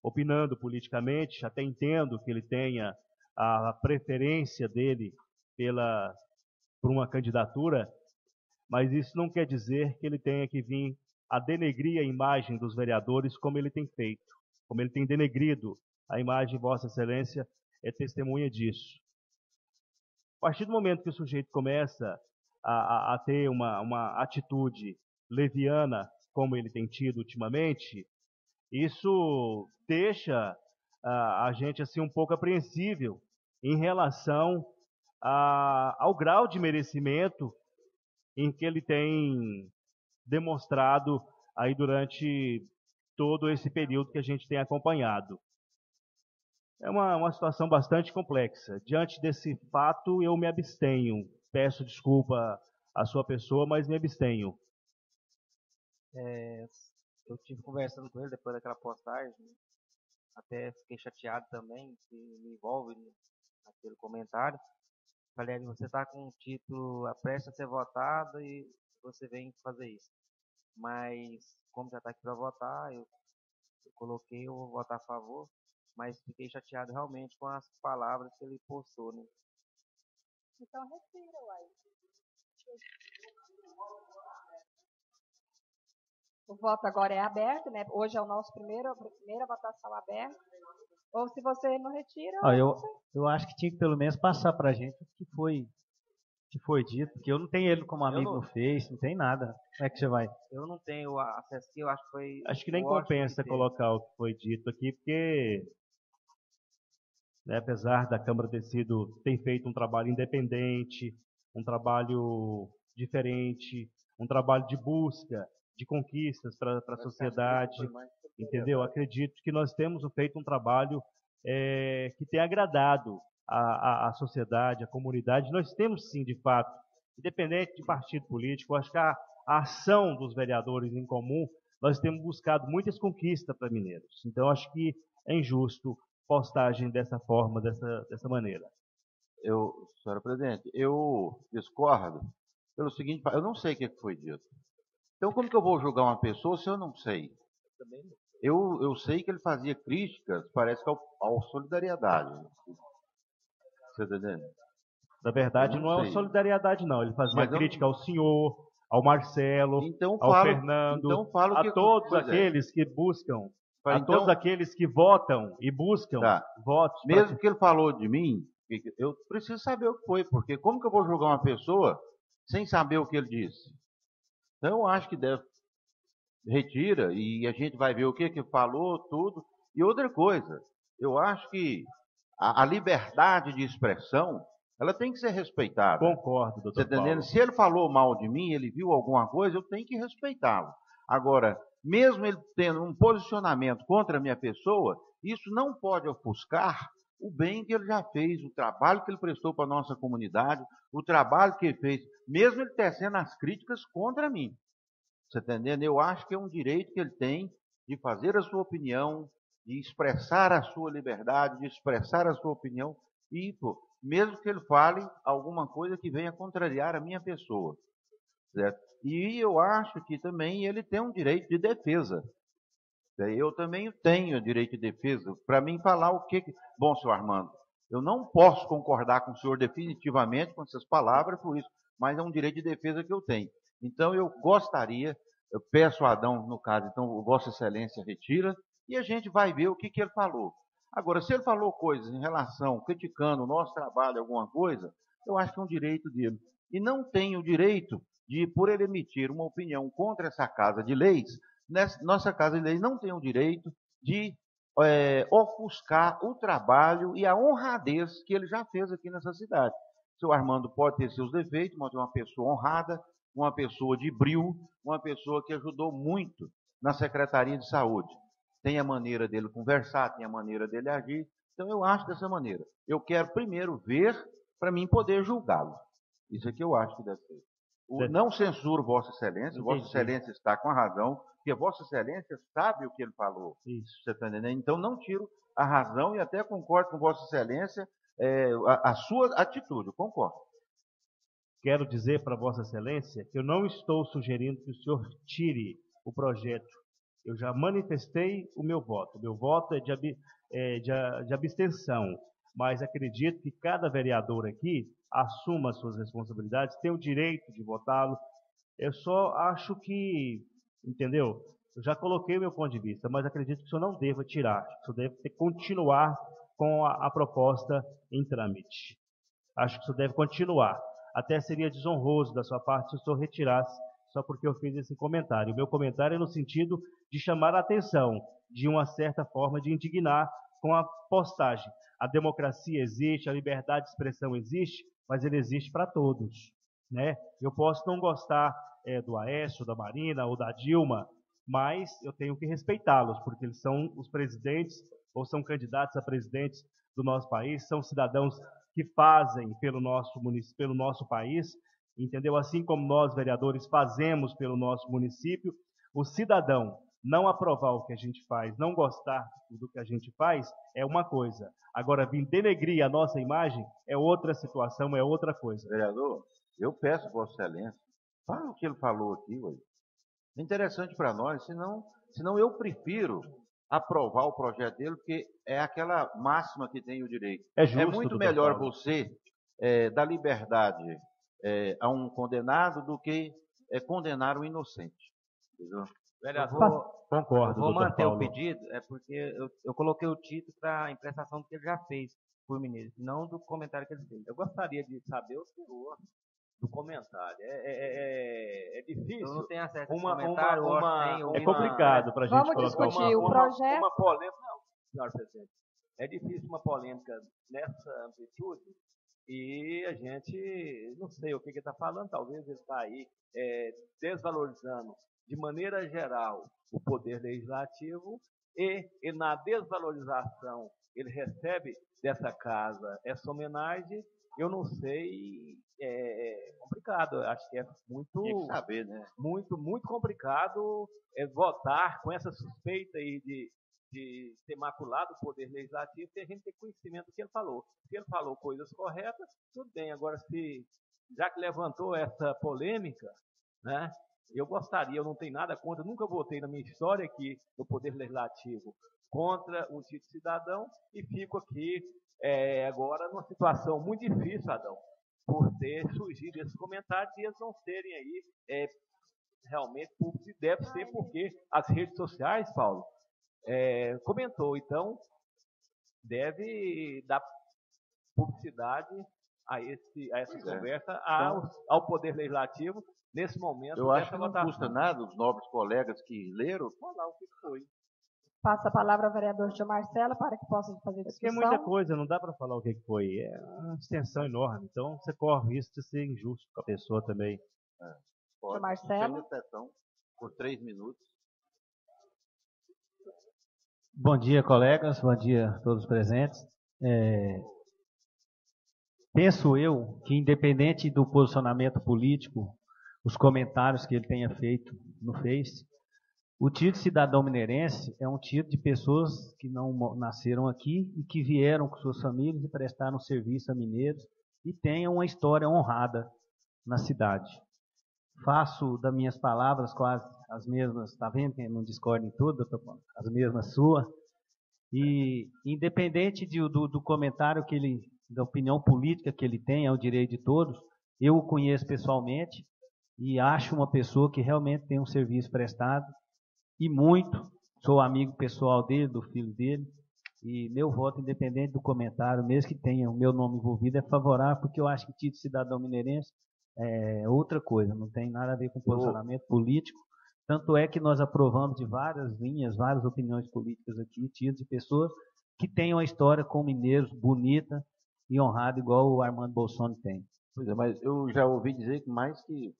opinando politicamente. Até entendo que ele tenha a preferência dele por uma candidatura, mas isso não quer dizer que ele tenha que vir a denegrir a imagem dos vereadores como ele tem feito, como ele tem denegrido a imagem de Vossa Excelência, é testemunha disso. A partir do momento que o sujeito começa a ter uma atitude leviana, como ele tem tido ultimamente, isso deixa a gente assim um pouco apreensível em relação ao grau de merecimento em que ele tem demonstrado aí durante todo esse período que a gente tem acompanhado. É uma situação bastante complexa. Diante desse fato, eu me abstenho. Peço desculpa à sua pessoa, mas me abstenho. Eu tive conversando com ele depois daquela postagem, até fiquei chateado também, que me envolve naquele comentário. Falei, você está com um título prestes a ser votado e você vem fazer isso. Mas, como já está aqui para votar, eu coloquei, eu vou votar a favor, mas fiquei chateado realmente com as palavras que ele postou, né? Então, retira, uai. O voto agora é aberto, né? Hoje é o nosso primeira votação aberta. Ou se você não retira... Eu acho que tinha que pelo menos passar para a gente o que foi dito, porque eu não tenho ele como amigo no Face, não tem nada. Como é que você vai? Eu não tenho acesso aqui, eu acho que foi... Acho que nem compensa colocar o que foi dito aqui, porque né, apesar da Câmara ter feito um trabalho independente, um trabalho diferente, um trabalho de busca de conquistas para a sociedade, entendeu? Acredito que nós temos feito um trabalho que tem agradado a sociedade, a comunidade. Nós temos sim, de fato, independente de partido político, acho que a ação dos vereadores em comum, nós temos buscado muitas conquistas para mineiros. Então, acho que é injusto postagem dessa forma, dessa maneira. Senhora presidente, eu discordo pelo seguinte, eu não sei o que foi dito. Então, como que eu vou julgar uma pessoa se eu não sei? Eu sei que ele fazia críticas, parece que ao Solidariedade. Você está entendendo? Na verdade, não é a solidariedade, não. Ele fazia crítica ao senhor, ao Marcelo, ao Fernando, a todos aqueles que buscam, a todos aqueles que votam e buscam votos. Mesmo que ele falou de mim, eu preciso saber o que foi, porque como que eu vou julgar uma pessoa sem saber o que ele disse? Então, eu acho que retira e a gente vai ver o que falou, tudo. E outra coisa, eu acho que a liberdade de expressão, ela tem que ser respeitada. Concordo, doutor. Você está entendendo? Se ele falou mal de mim, ele viu alguma coisa, eu tenho que respeitá-lo. Agora, mesmo ele tendo um posicionamento contra a minha pessoa, isso não pode ofuscar o bem que ele já fez, o trabalho que ele prestou para a nossa comunidade, o trabalho que ele fez, mesmo ele tecendo as críticas contra mim. Você está entendendo? Eu acho que é um direito que ele tem de fazer a sua opinião, de expressar a sua liberdade, de expressar a sua opinião, e mesmo que ele fale alguma coisa que venha contrariar a minha pessoa. Certo? E eu acho que também ele tem um direito de defesa. Eu também tenho direito de defesa. Para mim falar o que... Bom, senhor Armando, eu não posso concordar com o senhor definitivamente com essas palavras, por isso, mas é um direito de defesa que eu tenho. Então, eu gostaria, eu peço a Adão, no caso, então, Vossa Excelência retira, e a gente vai ver o que ele falou. Agora, se ele falou coisas em relação, criticando o nosso trabalho, alguma coisa, eu acho que é um direito dele. E não tem o direito de, por ele emitir uma opinião contra essa Casa de Leis, nossa Casa de Leis não tem o direito de ofuscar o trabalho e a honradez que ele já fez aqui nessa cidade. O senhor Armando pode ter seus defeitos, mas é uma pessoa honrada, uma pessoa de brio, uma pessoa que ajudou muito na Secretaria de Saúde. Tem a maneira dele conversar, tem a maneira dele agir. Então, eu acho dessa maneira. Eu quero primeiro ver para mim poder julgá-lo. Isso é que eu acho que deve ser. Não censuro Vossa Excelência, Vossa Excelência está com a razão, porque Vossa Excelência sabe o que ele falou. Isso. Você está entendendo? Então, não tiro a razão e até concordo com Vossa Excelência a sua atitude, eu concordo. Quero dizer para Vossa Excelência que eu não estou sugerindo que o senhor tire o projeto. Eu já manifestei o meu voto. O meu voto é de abstenção, mas acredito que cada vereador aqui assuma as suas responsabilidades, tem o direito de votá-lo. Eu só acho que, entendeu? Eu já coloquei o meu ponto de vista, mas acredito que o senhor não deva tirar. O senhor deve continuar com a proposta em trâmite. Acho que o senhor deve continuar. Até seria desonroso da sua parte se o senhor retirasse só porque eu fiz esse comentário. O meu comentário é no sentido de chamar a atenção, de uma certa forma de indignar com a postagem. A democracia existe, a liberdade de expressão existe, mas ele existe para todos, né? Eu posso não gostar do Aécio, da Marina ou da Dilma, mas eu tenho que respeitá-los, porque eles são os presidentes ou são candidatos a presidentes do nosso país, são cidadãos que fazem pelo nosso município, pelo nosso país, entendeu? Assim como nós, vereadores, fazemos pelo nosso município, o cidadão não aprovar o que a gente faz, não gostar do que a gente faz, é uma coisa. Agora, vir denegrir a nossa imagem é outra situação, é outra coisa. Vereador, eu peço, Vossa Excelência, fala o que ele falou aqui, ué. É interessante para nós, senão eu prefiro aprovar o projeto dele, porque é aquela máxima que tem o direito. É justo, muito melhor você dar liberdade a um condenado do que condenar um inocente. Entendeu? Vereador, concordo, vou manter Paulo. o pedido, porque eu coloquei o título para a impressação do que ele já fez por Mineiro, não do comentário que ele fez. Eu gostaria de saber o teor do comentário. É difícil. Eu não tenho acesso a esse comentário. É complicado para a gente Vamos colocar discutir o projeto. Uma polêmica. Não, senhora presidente. É difícil uma polêmica nessa amplitude e a gente não sei o que ele está falando, talvez ele está aí desvalorizando de maneira geral o poder legislativo e na desvalorização ele recebe dessa casa essa homenagem. Eu não sei, é complicado, eu acho que é Tinha que saber, né? muito complicado votar com essa suspeita aí de ser maculado o poder legislativo, e a gente tem conhecimento do que ele falou. Se ele falou coisas corretas, tudo bem. Agora, já que levantou essa polêmica, né, eu gostaria, eu não tenho nada contra, nunca votei na minha história aqui no Poder Legislativo contra o título de cidadão e fico aqui agora numa situação muito difícil, Adão, por ter surgido esses comentários e eles não serem aí realmente públicos, e deve ser porque as redes sociais, Paulo, comentou, então deve dar publicidade a essa conversa ao Poder Legislativo nesse momento. Eu acho que não custa nada os nobres colegas que leram falar o que foi. Passa a palavra ao vereador Tio Marcelo para que possa fazer discussão. Porque é muita coisa, não dá para falar o que foi. É uma extensão enorme. Então, você corre o risco de ser injusto com a pessoa também. Tio Marcelo. Por 3 minutos. Bom dia, colegas. Bom dia a todos presentes. Penso eu que, independente do posicionamento político, os comentários que ele tenha feito no Face, o título de cidadão mineirense é um título de pessoas que não nasceram aqui e que vieram com suas famílias e prestaram serviço a mineiros e tenham uma história honrada na cidade. Faço das minhas palavras quase as mesmas, está vendo que não discorda em tudo, as mesmas suas. E independente do comentário que ele, da opinião política que ele tem, é o direito de todos, eu o conheço pessoalmente e acho uma pessoa que realmente tem um serviço prestado e muito, sou amigo pessoal dele, do filho dele, e meu voto, independente do comentário, mesmo que tenha o meu nome envolvido, é favorável, porque eu acho que título de cidadão mineirense é outra coisa, não tem nada a ver com posicionamento político. Tanto é que nós aprovamos de várias linhas, várias opiniões políticas aqui, títulos de pessoas que têm uma história com mineiros bonita e honrada, igual o Armando Bolsonaro tem. Pois é, mas eu já ouvi dizer que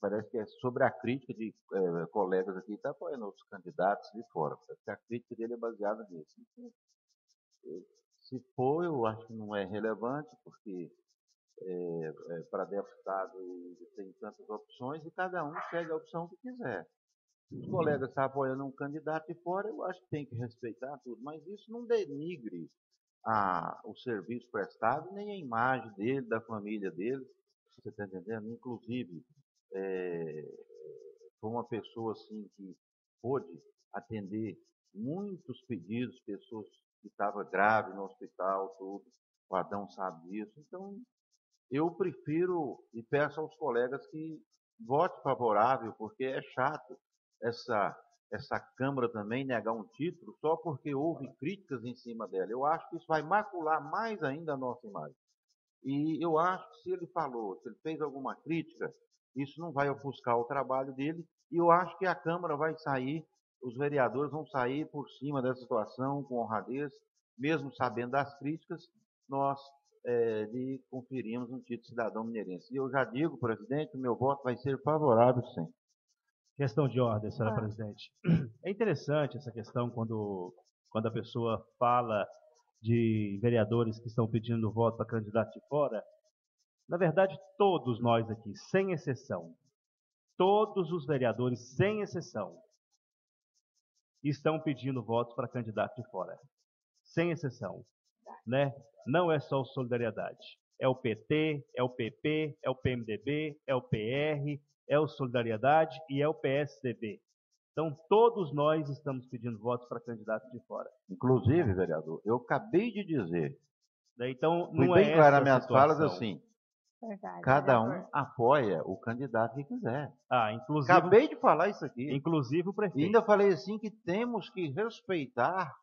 parece que é sobre a crítica de colegas aqui, está apoiando outros candidatos de fora, porque a crítica dele é baseada nisso. Se for, eu acho que não é relevante, porque para deputado tem tantas opções e cada um segue a opção que quiser. Se os colegas estão apoiando um candidato de fora, eu acho que tem que respeitar tudo, mas isso não denigre o serviço prestado, nem a imagem dele, da família dele. Você está entendendo? Inclusive, foi uma pessoa assim que pôde atender muitos pedidos, pessoas que estavam graves no hospital, tudo. O Adão sabe disso. Então, eu prefiro e peço aos colegas que vote favorável, porque é chato essa Câmara também negar um título só porque houve críticas em cima dela. Eu acho que isso vai macular mais ainda a nossa imagem. E eu acho que se ele fez alguma crítica, isso não vai ofuscar o trabalho dele, e eu acho que a Câmara vai sair, os vereadores vão sair por cima dessa situação, com honradez, mesmo sabendo das críticas, nós lhe conferimos um título de cidadão mineirense. E eu já digo, presidente, o meu voto vai ser favorável, sim. Questão de ordem, senhora presidente. É interessante essa questão quando a pessoa fala de vereadores que estão pedindo voto para candidato de fora. Na verdade, todos nós aqui, sem exceção, todos os vereadores, sem exceção, estão pedindo votos para candidato de fora. Sem exceção. Né? Não é só o Solidariedade. É o PT, é o PP, é o PMDB, é o PR, é o Solidariedade e é o PSDB. Então, todos nós estamos pedindo votos para candidatos de fora. Inclusive, vereador, eu acabei de dizer. Então, fui não bem é claro essa minhas situação. falas assim. Verdade, Cada vereador. um apoia o candidato que quiser. Inclusive, acabei de falar isso aqui. Inclusive o prefeito. E ainda falei assim que temos que respeitar.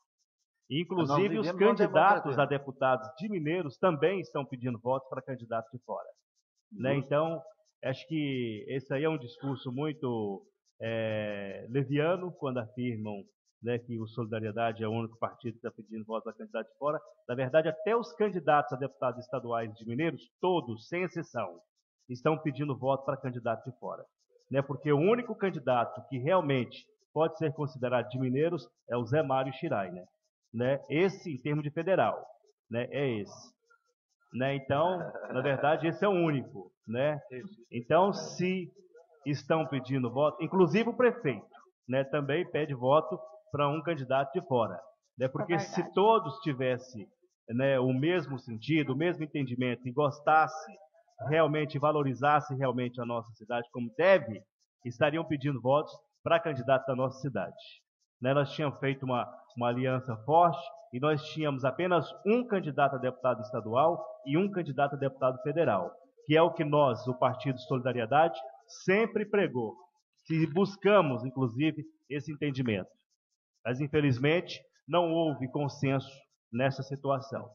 Inclusive os candidatos a deputados de mineiros também estão pedindo votos para candidatos de fora. Né? Então, acho que esse aí é um discurso muito leviano quando afirmam né, que o Solidariedade é o único partido que está pedindo voto para candidato de fora. Na verdade, até os candidatos a deputados estaduais de Mineiros, todos, sem exceção, estão pedindo voto para candidato de fora. Né, porque o único candidato que realmente pode ser considerado de Mineiros é o Zé Mário Chirai. Né? Esse, em termos de federal, né, é esse. Né? Então, na verdade, esse é o único. Né? Então, se estão pedindo voto, inclusive o prefeito, né, também pede voto para um candidato de fora. Né? Porque se todos tivessem, né, o mesmo sentido, o mesmo entendimento e gostassem realmente, valorizassem realmente a nossa cidade como deve, estariam pedindo votos para candidato da nossa cidade. Né? Nós tínhamos feito uma aliança forte e nós tínhamos apenas um candidato a deputado estadual e um candidato a deputado federal, que é o que nós, o Partido Solidariedade, sempre pregou. E buscamos, inclusive, esse entendimento. Mas, infelizmente, não houve consenso nessa situação.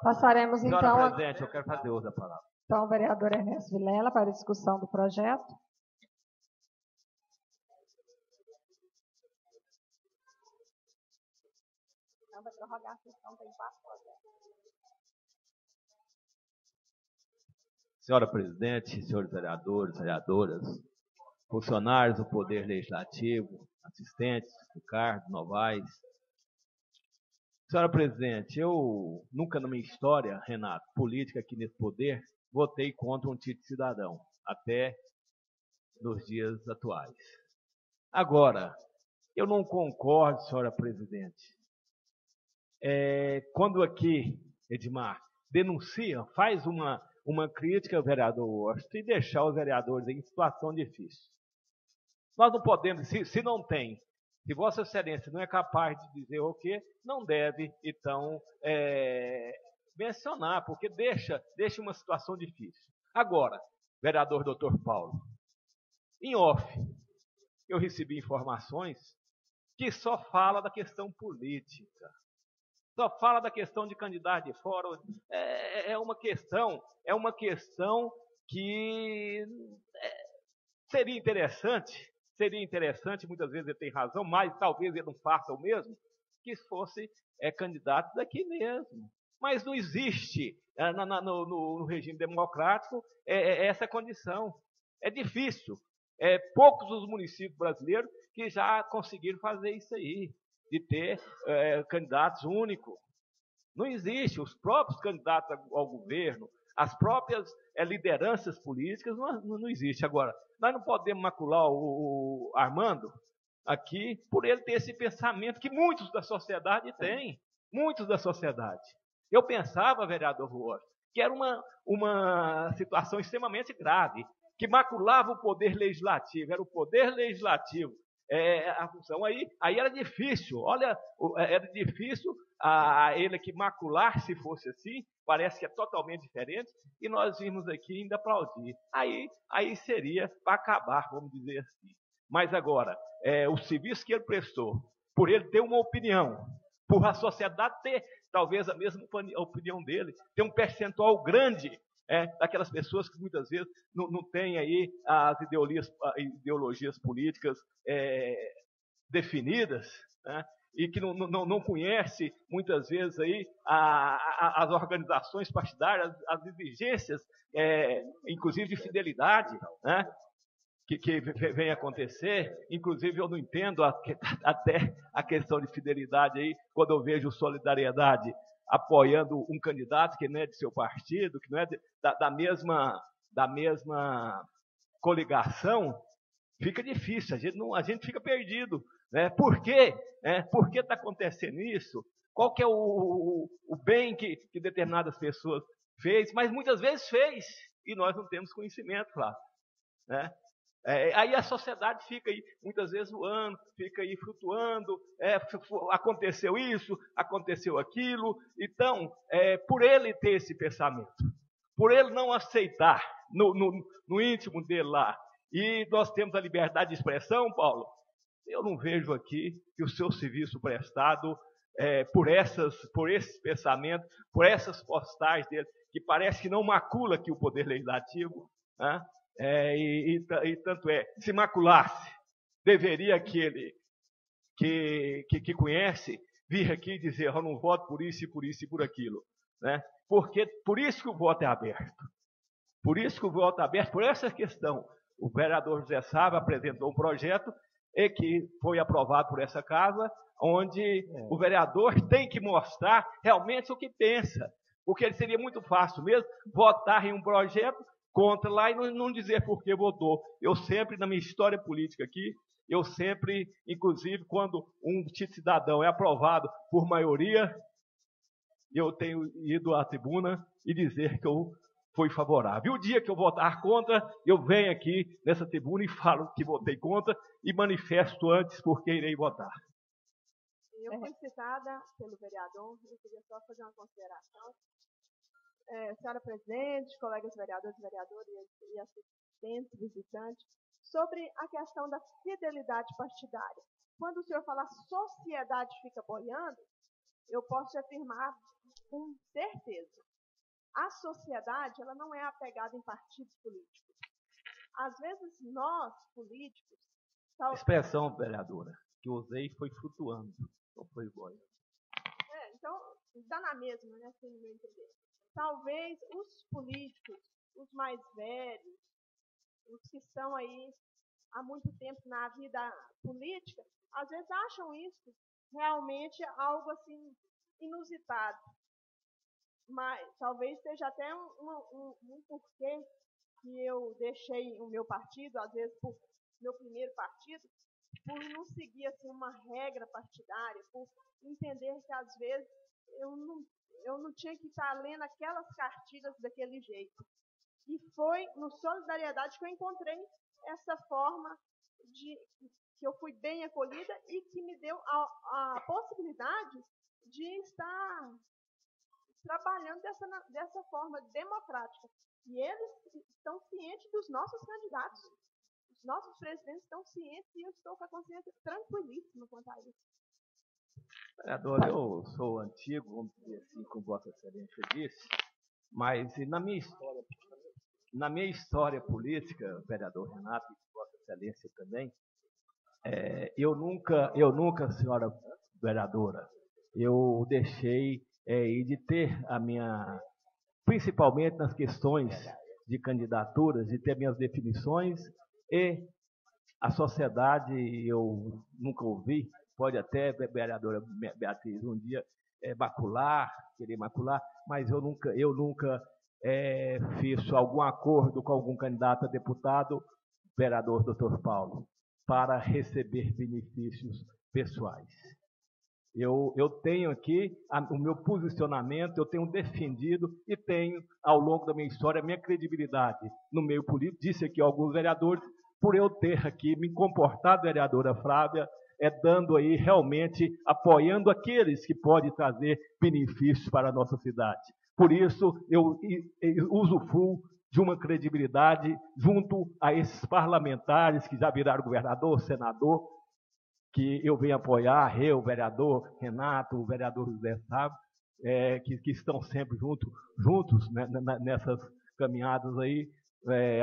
Passaremos, então... Senhora presidente, eu quero fazer uso da palavra. Então, o vereador Ernesto Vilela, para a discussão do projeto. Não, vai prorrogar a sessão, tem 4 projetos. Senhora presidente, senhores vereadores, vereadoras, funcionários do Poder Legislativo, assistentes, Ricardo, Novaes. Senhora presidente, eu nunca na minha história, Renato, política aqui nesse poder, votei contra um título de cidadão, até nos dias atuais. Agora, eu não concordo, senhora presidente, quando aqui, Edmar, denuncia, faz uma crítica ao vereador Washington e deixar os vereadores em situação difícil. Nós não podemos, se não tem, se Vossa Excelência não é capaz de dizer o quê, não deve, então, mencionar, porque deixa uma situação difícil. Agora, vereador Dr. Paulo, em off, eu recebi informações que só fala da questão política, só fala da questão de candidato de fora. É uma questão que seria interessante, muitas vezes ele tem razão, mas talvez ele não faça o mesmo, que fosse candidato daqui mesmo. Mas não existe no regime democrático essa condição. É difícil. Poucos os municípios brasileiros que já conseguiram fazer isso aí, de ter candidatos únicos. Não existe. Os próprios candidatos ao governo, as próprias lideranças políticas, não existe. Agora, nós não podemos macular o Armando aqui por ele ter esse pensamento que muitos da sociedade têm. Muitos da sociedade. Eu pensava, vereador Rua, que era uma situação extremamente grave, que maculava o poder legislativo. Era o poder legislativo. A função aí era difícil. Olha, era difícil ele aqui macular, se fosse assim, parece que é totalmente diferente, e nós vimos aqui ainda aplaudir. Aí seria para acabar, vamos dizer assim. Mas agora, o serviço que ele prestou, por ele ter uma opinião, por a sociedade ter talvez a mesma opinião dele, ter um percentual grande daquelas pessoas que muitas vezes não têm aí as ideologias políticas definidas, né? E que não conhece muitas vezes aí as organizações partidárias, as exigências, inclusive de fidelidade, né? Que vem acontecer. Inclusive eu não entendo até a questão de fidelidade aí, quando eu vejo Solidariedade apoiando um candidato que não é de seu partido, que não é da mesma coligação, fica difícil, a gente fica perdido. Né? Por quê? Por que está acontecendo isso? Qual que é o bem que determinadas pessoas fez, mas muitas vezes fez, e nós não temos conhecimento, claro. Né? Aí a sociedade fica aí, muitas vezes, zoando, fica aí flutuando, aconteceu isso, aconteceu aquilo. Então, por ele ter esse pensamento, por ele não aceitar no íntimo dele lá, e nós temos a liberdade de expressão, Paulo, eu não vejo aqui que o seu serviço prestado, por esse pensamento, por essas postagens dele, que parece que não macula aqui o Poder Legislativo, né? E tanto se maculasse, deveria que conhece vir aqui dizer, eu não voto por isso e por isso e por aquilo. Né? Porque, por isso que o voto é aberto. Por isso que o voto é aberto, por essa questão. O vereador José Sávio apresentou um projeto e que foi aprovado por essa casa, onde o vereador tem que mostrar realmente o que pensa. Porque seria muito fácil mesmo votar em um projeto contra lá e não dizer por que votou. Eu sempre, na minha história política aqui, eu sempre, inclusive, quando um cidadão é aprovado por maioria, eu tenho ido à tribuna e dizer que eu fui favorável. E o dia que eu votar contra, eu venho aqui nessa tribuna e falo que votei contra e manifesto antes porque irei votar. Eu fui citada pelo vereador, eu queria só fazer uma consideração. Senhora presidente, colegas vereadores e assistentes, visitantes, sobre a questão da fidelidade partidária. Quando o senhor fala sociedade fica boiando, eu posso afirmar com certeza. A sociedade, ela não é apegada em partidos políticos. Às vezes, nós, políticos... A expressão, vereadora, que eu usei foi flutuando, não foi boiando. Então, dá na mesma, né, assim, no meu entender. Talvez os políticos, os mais velhos, os que estão aí há muito tempo na vida política, às vezes acham isso realmente algo assim inusitado. Mas talvez seja até um porquê que eu deixei o meu partido, às vezes por meu primeiro partido, por não seguir assim uma regra partidária, por entender que às vezes eu não tinha que estar lendo aquelas cartilhas daquele jeito. E foi no Solidariedade que eu encontrei essa forma que eu fui bem acolhida e que me deu a possibilidade de estar trabalhando dessa forma democrática. E eles estão cientes dos nossos candidatos. Os nossos presidentes estão cientes e eu estou com a consciência tranquilíssima quanto a isso. Vereador, eu sou antigo, vamos dizer assim, como Vossa Excelência disse, mas na minha história política, vereador Renato, e Vossa Excelência também, eu nunca, senhora vereadora, eu deixei de ter a minha, principalmente nas questões de candidaturas, de ter minhas definições, e a sociedade eu nunca ouvi, pode até, vereadora Beatriz, um dia querer macular, mas eu nunca fiz algum acordo com algum candidato a deputado, vereador Dr. Paulo, para receber benefícios pessoais. Eu tenho aqui o meu posicionamento, eu tenho defendido e tenho, ao longo da minha história, a minha credibilidade no meio político. Disse aqui alguns vereadores, por eu ter aqui me comportado, vereadora Flávia, dando aí realmente, apoiando aqueles que podem trazer benefícios para a nossa cidade. Por isso, eu usufruo de uma credibilidade junto a esses parlamentares que já viraram governador, senador, que eu venho apoiar, o vereador Renato, o vereador José Sávio, que estão sempre juntos né, nessas caminhadas aí.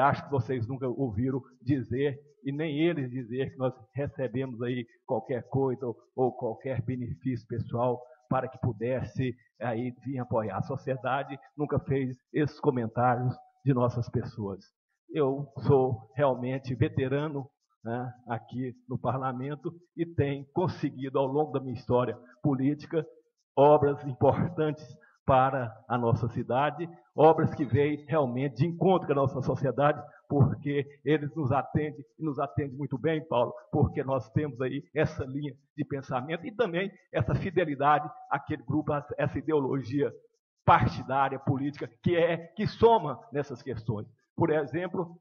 Acho que vocês nunca ouviram dizer, e nem eles dizer, que nós recebemos aí qualquer coisa ou qualquer benefício pessoal para que pudesse aí vir apoiar. A sociedade nunca fez esses comentários de nossas pessoas. Eu sou realmente veterano, né, aqui no parlamento e tenho conseguido, ao longo da minha história política, obras importantes para a nossa cidade, obras que veem realmente de encontro com a nossa sociedade, porque eles nos atendem, e nos atendem muito bem, Paulo, porque nós temos aí essa linha de pensamento e também essa fidelidade àquele grupo, essa ideologia partidária, política, que soma nessas questões. Por exemplo,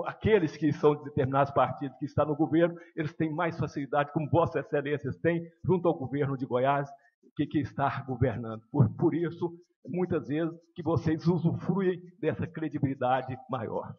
aqueles que são de determinados partidos que estão no governo, eles têm mais facilidade, como Vossa Excelência tem, junto ao governo de Goiás, que está governando. Por isso, muitas vezes, que vocês usufruem dessa credibilidade maior.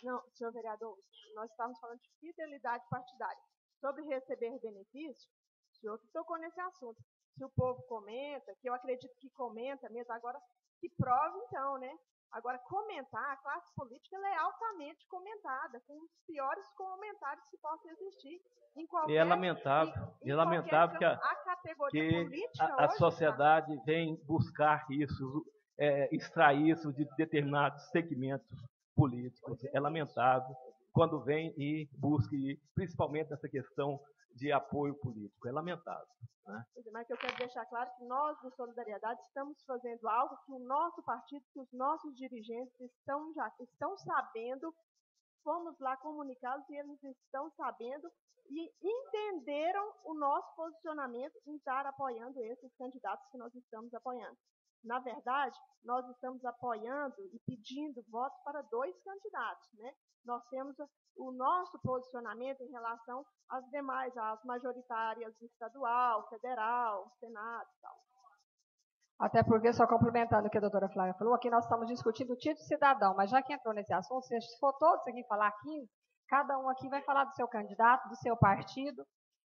Não, senhor vereador, nós estávamos falando de fidelidade partidária. Sobre receber benefício, o senhor que tocou nesse assunto. Se o povo comenta, que eu acredito que comenta mesmo, agora que prove então, né? Agora, comentar, a classe política ela é altamente comentada, com os piores comentários que possam existir em qualquer... E é lamentável, que a categoria política a hoje, sociedade vem buscar isso, extrair isso de determinados segmentos políticos. É lamentável quando vem e busca, principalmente nessa questão de apoio político. É lamentável. Né? Mas que eu quero deixar claro que nós, do Solidariedade, estamos fazendo algo que o nosso partido, que os nossos dirigentes já estão sabendo, fomos lá comunicados e eles estão sabendo e entenderam o nosso posicionamento em estar apoiando esses candidatos que nós estamos apoiando. Na verdade, nós estamos apoiando e pedindo votos para 2 candidatos, né? Nós temos o nosso posicionamento em relação às demais, às majoritárias estadual, federal, Senado e tal. Até porque, só complementando o que a doutora Flávia falou, aqui nós estamos discutindo o título de cidadão, mas já que entrou nesse assunto, se for todos aqui falar aqui, cada um aqui vai falar do seu candidato, do seu partido,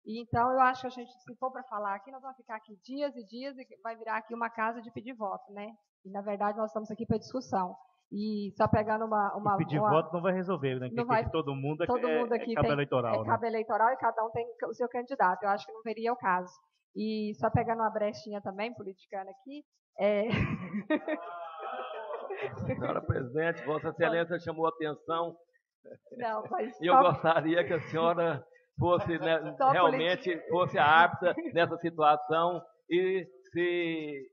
e então eu acho que a gente, se for para falar aqui, nós vamos ficar aqui dias e dias e vai virar aqui uma casa de pedir voto, né? E, na verdade, nós estamos aqui para discussão. E só pegando uma pedir voto não vai resolver, né? Não vai, que todo mundo aqui cabo tem, eleitoral. cabo eleitoral e cada um tem o seu candidato. Eu acho que não veria o caso. E só pegando uma brechinha também, politicana aqui. Senhora presidente, Vossa Excelência chamou a atenção. Não, mas e eu gostaria que a senhora fosse, né, realmente fosse apta nessa situação e se...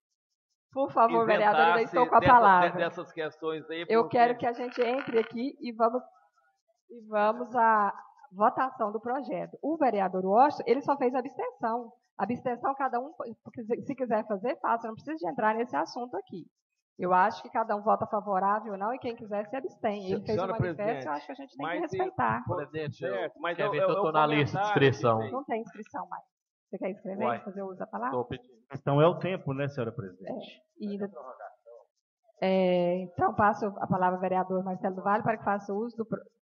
Por favor, vereador, ainda estou com a palavra. Dessas questões aí. Eu quero que a gente entre aqui e vamos à votação do projeto. O vereador Washington, ele só fez abstenção. Abstenção, cada um, se quiser fazer, faça. Não precisa de entrar nesse assunto aqui. Eu acho que cada um vota favorável ou não, e quem quiser se abstém. Ele fez um manifesto, eu acho que a gente tem que respeitar. Presidente, mas quer ver que eu estou na lista de inscrição. Não tem inscrição mais. Você quer escrever? Fazer uso da palavra? Então é o tempo, né, senhora presidente? Então, passo a palavra ao vereador Marcelo do Vale para que faça uso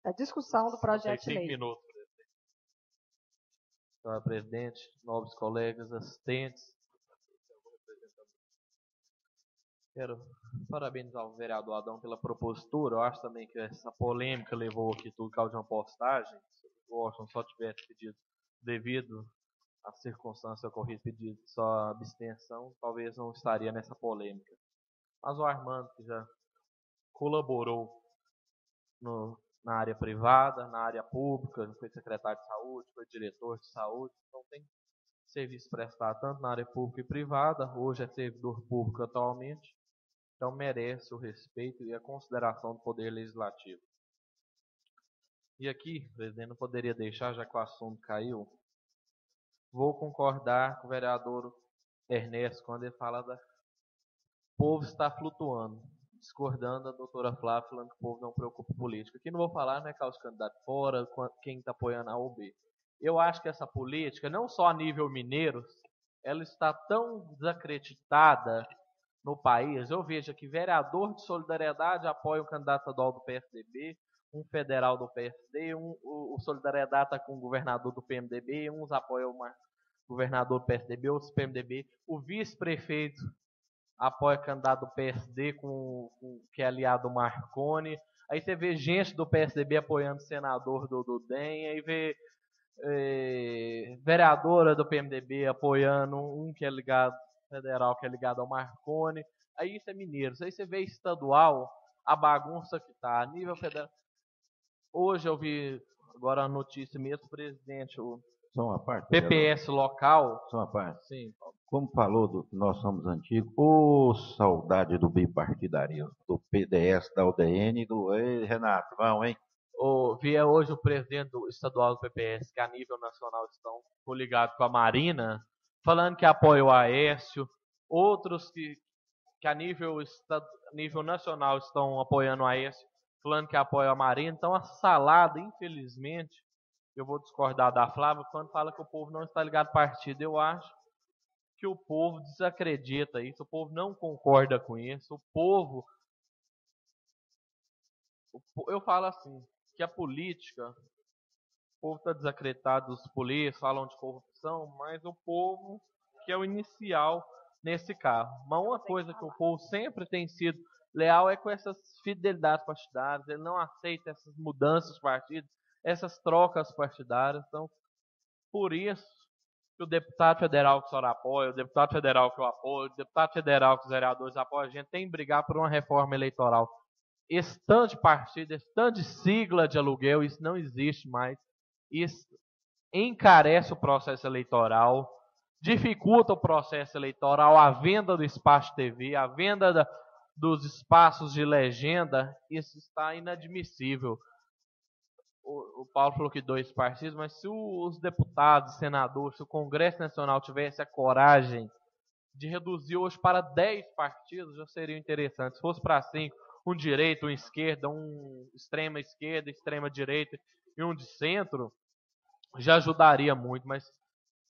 da discussão do projeto de lei. 5 minutos, presidente. Senhora presidente, nobres colegas, assistentes. Quero parabenizar o vereador Adão pela propositura. Eu acho também que essa polêmica levou aqui tudo causa de uma postagem. Se o Washington só tivesse pedido devido à circunstância ocorrida, pedido só abstenção, talvez não estaria nessa polêmica. Mas o Armando, que já colaborou na área privada, na área pública, foi secretário de saúde, foi diretor de saúde, então tem serviço prestado tanto na área pública e privada, hoje é servidor público atualmente, então merece o respeito e a consideração do Poder Legislativo. E aqui, presidente, não poderia deixar, já que o assunto caiu, vou concordar com o vereador Ernesto quando ele fala da povo está flutuando, discordando da doutora Flávia, falando que o povo não preocupa com política. Aqui não vou falar, não é causa candidato fora, quem está apoiando a ou B. Eu acho que essa política, não só a nível mineiro, ela está tão desacreditada no país. Eu vejo aqui vereador de Solidariedade apoia o candidato estadual do PSDB, um federal do PSD, o Solidariedade está com o governador do PMDB, uns apoiam o governador do PSDB, outros do PMDB, o vice-prefeito apoia candidato do PSD que é aliado do Marconi. Aí você vê gente do PSDB apoiando o senador do DEM, aí vê vereadora do PMDB apoiando um que é ligado federal, que é ligado ao Marconi. Aí isso é mineiro. Aí você vê estadual, a bagunça que está a nível federal. Hoje eu vi agora a notícia mesmo, presidente, o Só uma parte, PPS local. Só uma parte. Sim. Como falou do que nós somos antigos, saudade do bipartidarismo, do PDS, da UDN e do... Ei, Renato, vamos, hein? Via hoje o presidente estadual do PPS, que a nível nacional estão coligados com a Marina, falando que apoia o Aécio, outros que a nível nacional estão apoiando o Aécio, falando que apoia a Marina. Então a salada, infelizmente, eu vou discordar da Flávia quando fala que o povo não está ligado ao partido. Eu acho que o povo desacredita isso, o povo não concorda com isso, eu falo assim, que a política, o povo está desacreditado, os polícias falam de corrupção, mas o povo, que é o inicial nesse carro. Mas uma coisa que o povo sempre tem sido leal é com essas fidelidades partidárias. Ele não aceita essas mudanças de partido, essas trocas partidárias. Então, por isso que o deputado federal que o senhor apoia, o deputado federal que eu apoio, o deputado federal que os vereadores apoiam, a gente tem que brigar por uma reforma eleitoral. Esse tanto de partido, esse tanto de sigla de aluguel, isso não existe mais. Isso encarece o processo eleitoral, dificulta o processo eleitoral, a venda do espaço TV, a venda dos espaços de legenda, isso está inadmissível. O Paulo falou que 2 partidos, mas se os deputados, senadores, se o Congresso Nacional tivesse a coragem de reduzir hoje para 10 partidos, já seria interessante. Se fosse para 5, um direita, um esquerda, um extrema esquerda, extrema direita e um de centro, já ajudaria muito. Mas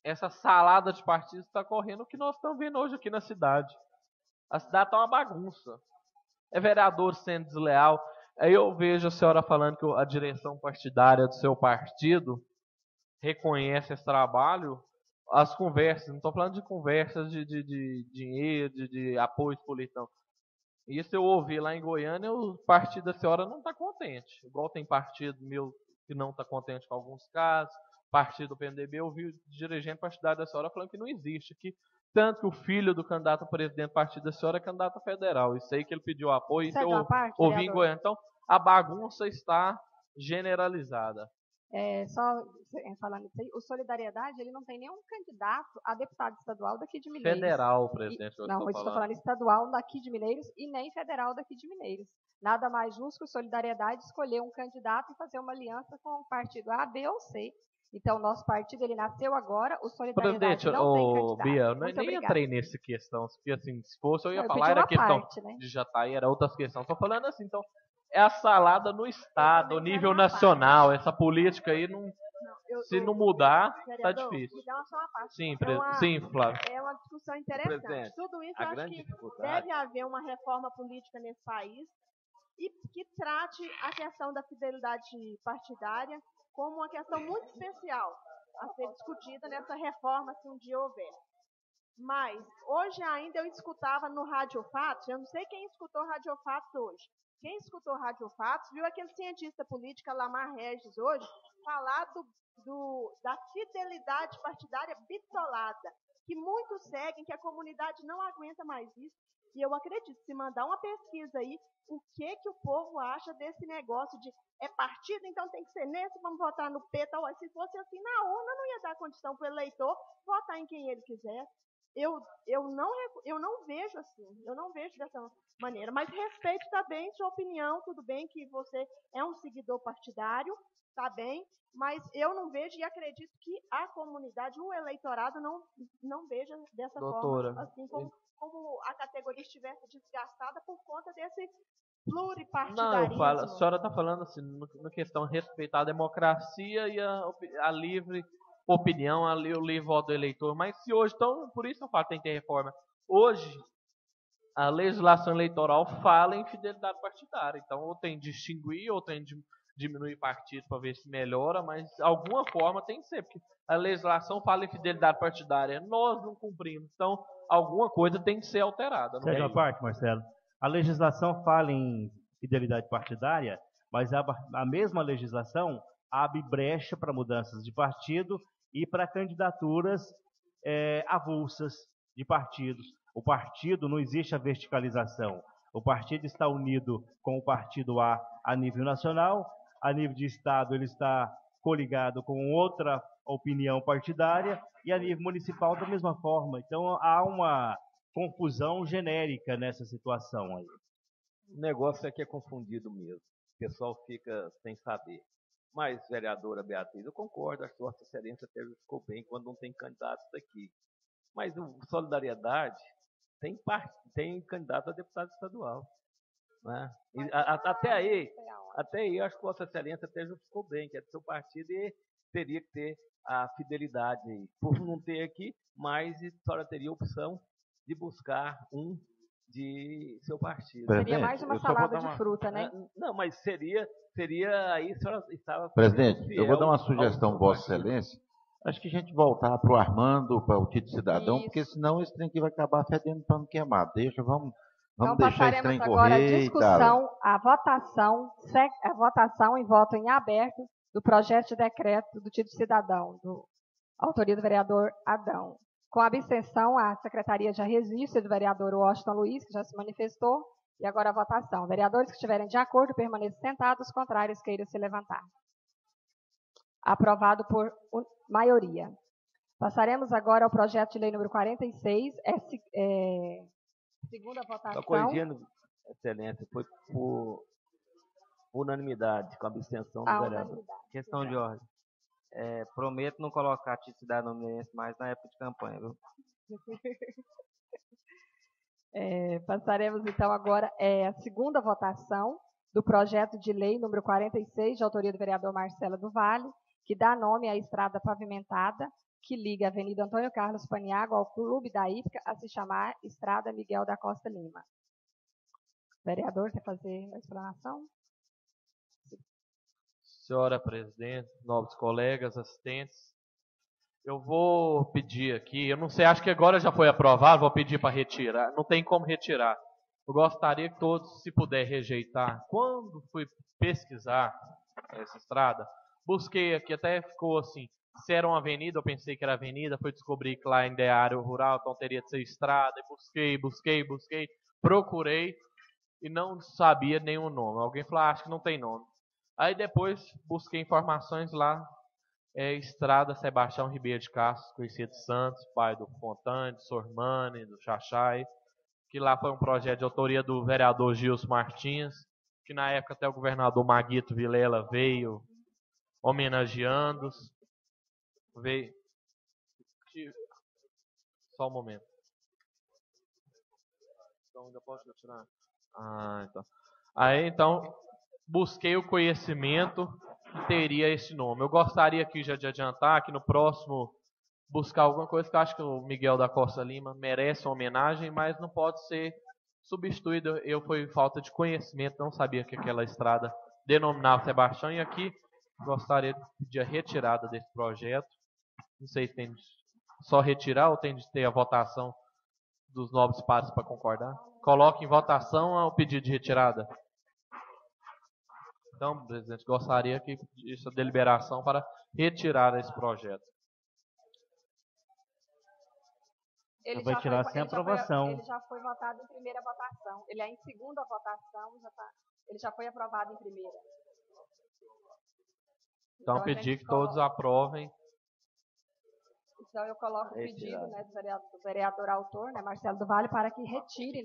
essa salada de partidos está correndo o que nós estamos vendo hoje aqui na cidade. A cidade está uma bagunça. É vereador sendo desleal. Aí eu vejo a senhora falando que a direção partidária do seu partido reconhece esse trabalho. As conversas, não estou falando de conversas de dinheiro, de apoio político. Isso eu ouvi lá em Goiânia, o partido da senhora não está contente. Igual tem partido meu que não está contente com alguns casos, partido do PMDB, eu ouvi o dirigente partidário da senhora falando que não existe, que tanto que o filho do candidato a presidente do partido da senhora é candidato federal. Isso aí que ele pediu apoio, isso eu ouvi em Goiânia. Então, a bagunça está generalizada. Só falando isso aí, o Solidariedade, ele não tem nenhum candidato a deputado estadual daqui de Mineiros. Federal, presidente. Não, eu estou falando estadual daqui de Mineiros e nem federal daqui de Mineiros. Nada mais justo que o Solidariedade escolher um candidato e fazer uma aliança com o partido A, B ou C. Então, o nosso partido, ele nasceu agora, o Solidariedade não tem candidato. Bia, eu nem entrei nessa questão, porque assim, se fosse eu ia falar, era questão né? de Jataí, era outras questões. Estou falando assim, então, é a salada no Estado, a nível nacional, essa política aí, se não mudar, está difícil. Sim, sim, Flávio. É uma discussão interessante. Tudo isso, eu acho que deve haver uma reforma política nesse país e que trate a questão da fidelidade partidária como uma questão muito especial a ser discutida nessa reforma, se um dia houver. Mas, hoje ainda eu escutava no Rádio Fatos, eu não sei quem escutou Rádio Fatos hoje. Quem escutou Rádio Fatos viu aquele cientista político, Lamar Regis, hoje, falar da fidelidade partidária bitolada, que muitos seguem, que a comunidade não aguenta mais isso. E eu acredito, se mandar uma pesquisa aí, o que o povo acha desse negócio de é partido, então tem que ser nesse, vamos votar no P, tal. Se fosse assim, na urna não ia dar condição para o eleitor votar em quem ele quiser. Eu não vejo assim, eu não vejo dessa maneira, mas respeito também sua opinião, tudo bem que você é um seguidor partidário, tá bem, mas eu não vejo e acredito que a comunidade, o eleitorado não veja dessa forma, assim como a categoria estivesse desgastada por conta desse pluripartidarismo. Não, a senhora está falando assim, na questão de respeitar a democracia e a livre opinião, o livre voto do eleitor, mas se hoje, então, por isso eu falo que tem que ter reforma. Hoje, a legislação eleitoral fala em fidelidade partidária, então ou tem de distinguir, ou tem de diminuir partido para ver se melhora, mas alguma forma tem que ser, porque a legislação fala em fidelidade partidária, nós não cumprimos, então alguma coisa tem que ser alterada. Segue a parte, Marcelo. A legislação fala em fidelidade partidária, mas a mesma legislação abre brecha para mudanças de partido e para candidaturas avulsas de partidos. O partido, não existe a verticalização. O partido está unido com o partido A nível nacional, a nível de estado ele está coligado com outra opinião partidária e a nível municipal da mesma forma. Então há uma confusão genérica nessa situação aí. O negócio é que é confundido mesmo. O pessoal fica sem saber. Mas, vereadora Beatriz, eu concordo, acho que Vossa Excelência até ficou bem quando não tem candidatos aqui. Mas o Solidariedade tem candidato a deputado estadual. Né? E, até aí, acho que Vossa Excelência até ficou bem, que é do seu partido e teria que ter a fidelidade aí. Por não ter aqui, mas a senhora teria a opção de buscar um de seu partido. Seria mais uma salada de fruta, né? Não, mas seria aí a senhora estava... Presidente, eu vou dar uma sugestão, Vossa Excelência. Acho que a gente voltar para o Armando, para o título de cidadão, Isso. porque senão esse trem aqui vai acabar fedendo pano queimado. Vamos Então, deixar esse passaremos trem agora a correr e tal. discussão, a votação em voto em aberto do projeto de decreto do título de cidadão, autoria do vereador Adão. Com abstenção, a secretaria já registra do vereador Washington Luiz, que já se manifestou, e agora a votação. Vereadores que estiverem de acordo, permaneçam sentados, contrários, queiram se levantar. Aprovado por maioria. Passaremos agora ao projeto de lei número 46, segunda votação. Só corrigindo, excelência, foi por unanimidade, com abstenção do vereador. Questão de ordem. Prometo não colocar título de cidadão mineirense mais na época de campanha, viu? Passaremos então agora a segunda votação do projeto de lei número 46, de autoria do vereador Marcelo do Vale, que dá nome à estrada pavimentada que liga a Avenida Antônio Carlos Paniagua ao Clube da Hípica a se chamar Estrada Miguel da Costa Lima. Vereador, quer fazer a explanação? Senhora presidente, nobres colegas, assistentes, eu vou pedir aqui, eu não sei, acho que agora já foi aprovado, vou pedir para retirar, não tem como retirar. Eu gostaria que todos, se puder, rejeitar. Quando fui pesquisar essa estrada, busquei aqui, até ficou assim, se era uma avenida, eu pensei que era avenida, fui descobrir que lá ainda é área rural, então teria de ser estrada, e busquei, procurei e não sabia nenhum nome. Alguém falou, acho que não tem nome. Aí depois busquei informações lá, Estrada Sebastião Ribeiro de Castro, conhecido de Santos, pai do Fontane, do Sormani, do Xaxai, que lá foi um projeto de autoria do vereador Gilson Martins, que na época até o governador Maguito Vilela veio homenageando-os. Veio. Só um momento. Então ainda posso retirar? Então. Aí então busquei o conhecimento que teria esse nome. Eu gostaria aqui já de adiantar que no próximo buscar alguma coisa que eu acho que o Miguel da Costa Lima merece uma homenagem, mas não pode ser substituído. Foi falta de conhecimento, não sabia que aquela estrada denominava Sebastião, e aqui gostaria de pedir a retirada desse projeto. Não sei se tem de só retirar ou tem de ter a votação dos nobres pares para concordar. Coloque em votação o pedido de retirada. Então, presidente, gostaria que pedisse a deliberação para retirar esse projeto. Ele vai tirar sem aprovação. Ele já foi votado em primeira votação. Ele é em segunda votação, ele já foi aprovado em primeira. Então pedir que todos aprovem. Então eu coloco o pedido do vereador autor, Marcelo do Vale, para que retire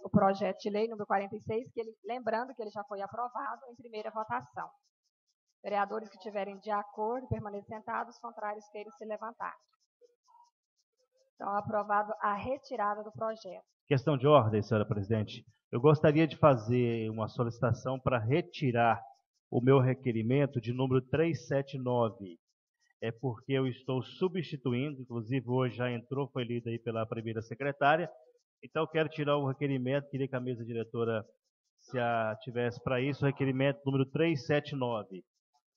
o projeto de lei número 46, lembrando que ele já foi aprovado em primeira votação. Vereadores que estiverem de acordo, permaneçam sentados, contrários queiram se levantar. Então, aprovado a retirada do projeto. Questão de ordem, senhora presidente. Eu gostaria de fazer uma solicitação para retirar o meu requerimento de número 379. É porque eu estou substituindo, inclusive hoje já entrou, foi lido aí pela primeira secretária. Então, eu quero tirar o requerimento, queria que a mesa diretora, se tivesse para isso, o requerimento número 379.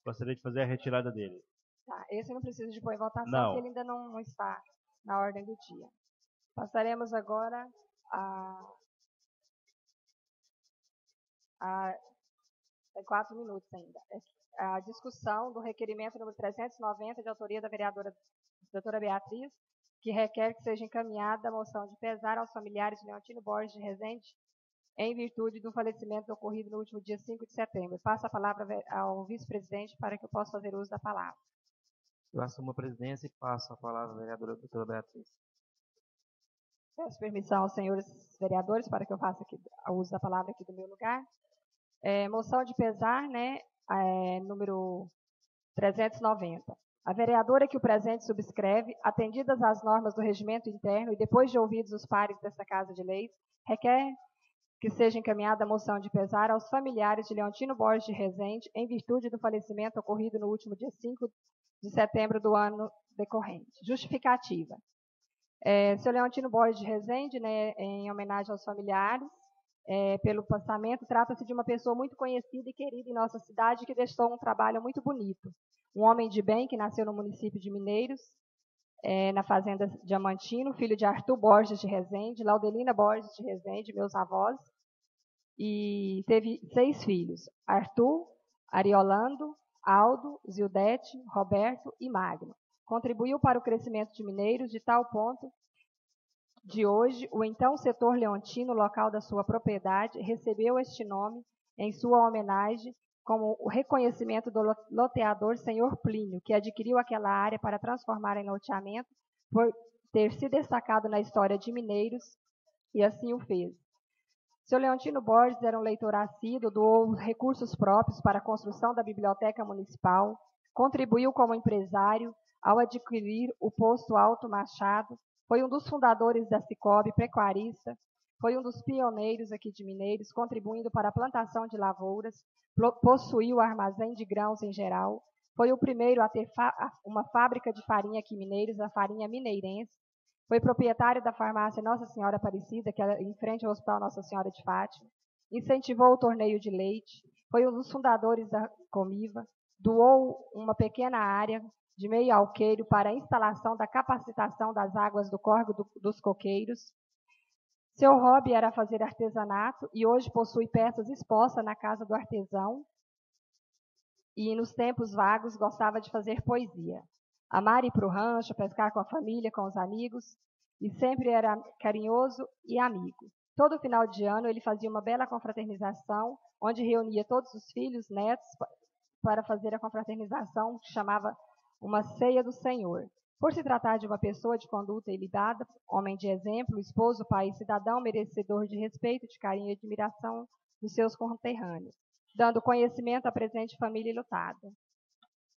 Gostaria de fazer a retirada dele. Tá, esse não precisa de pôr em votação, não, porque ele ainda não está na ordem do dia. Passaremos agora tem 4 minutos ainda. A discussão do requerimento número 390, de autoria da vereadora doutora Beatriz, que requer que seja encaminhada a moção de pesar aos familiares de Leontino Borges de Rezende, em virtude do falecimento ocorrido no último dia 5 de setembro. Passo a palavra ao vice-presidente para que eu possa fazer uso da palavra. Eu assumo a presidência e passo a palavra à vereadora doutora Beatriz. Peço permissão aos senhores vereadores para que eu faça o uso da palavra aqui do meu lugar. Moção de pesar, número 390. A vereadora que o presente subscreve, atendidas as normas do regimento interno e depois de ouvidos os pares desta Casa de Leis, requer que seja encaminhada a moção de pesar aos familiares de Leontino Borges de Rezende, em virtude do falecimento ocorrido no último dia 5 de setembro do ano decorrente. Justificativa. Seu Leontino Borges de Rezende, em homenagem aos familiares, pelo passamento, trata-se de uma pessoa muito conhecida e querida em nossa cidade que deixou um trabalho muito bonito. Um homem de bem que nasceu no município de Mineiros, na fazenda Diamantino, filho de Arthur Borges de Rezende, Laudelina Borges de Rezende, meus avós, e teve 6 filhos: Arthur, Ariolando, Aldo, Zildete, Roberto e Magno. Contribuiu para o crescimento de Mineiros de tal ponto de hoje, o então setor leontino, local da sua propriedade, recebeu este nome em sua homenagem como o reconhecimento do loteador senhor Plínio, que adquiriu aquela área para transformar em loteamento, por ter se destacado na história de Mineiros, e assim o fez. Seu Leontino Borges era um leitor assíduo, doou recursos próprios para a construção da Biblioteca Municipal, contribuiu como empresário ao adquirir o posto Alto Machado, foi um dos fundadores da Cicobi, pecuarista, foi um dos pioneiros aqui de Mineiros, contribuindo para a plantação de lavouras, possuiu o armazém de grãos em geral, foi o primeiro a ter uma fábrica de farinha aqui em Mineiros, a farinha mineirense, foi proprietário da farmácia Nossa Senhora Aparecida, que é em frente ao Hospital Nossa Senhora de Fátima, incentivou o torneio de leite, foi um dos fundadores da Comiva, doou uma pequena área de meio alqueiro para a instalação da capacitação das águas do córrego dos coqueiros. Seu hobby era fazer artesanato e hoje possui peças expostas na casa do artesão. E nos tempos vagos gostava de fazer poesia. Amar ir para o rancho, pescar com a família, com os amigos, e sempre era carinhoso e amigo. Todo final de ano ele fazia uma bela confraternização, onde reunia todos os filhos, netos, para fazer a confraternização, que chamava uma ceia do Senhor. Por se tratar de uma pessoa de conduta ilibada, homem de exemplo, esposo, pai e cidadão, merecedor de respeito, de carinho e admiração dos seus conterrâneos, dando conhecimento à presente família lutada.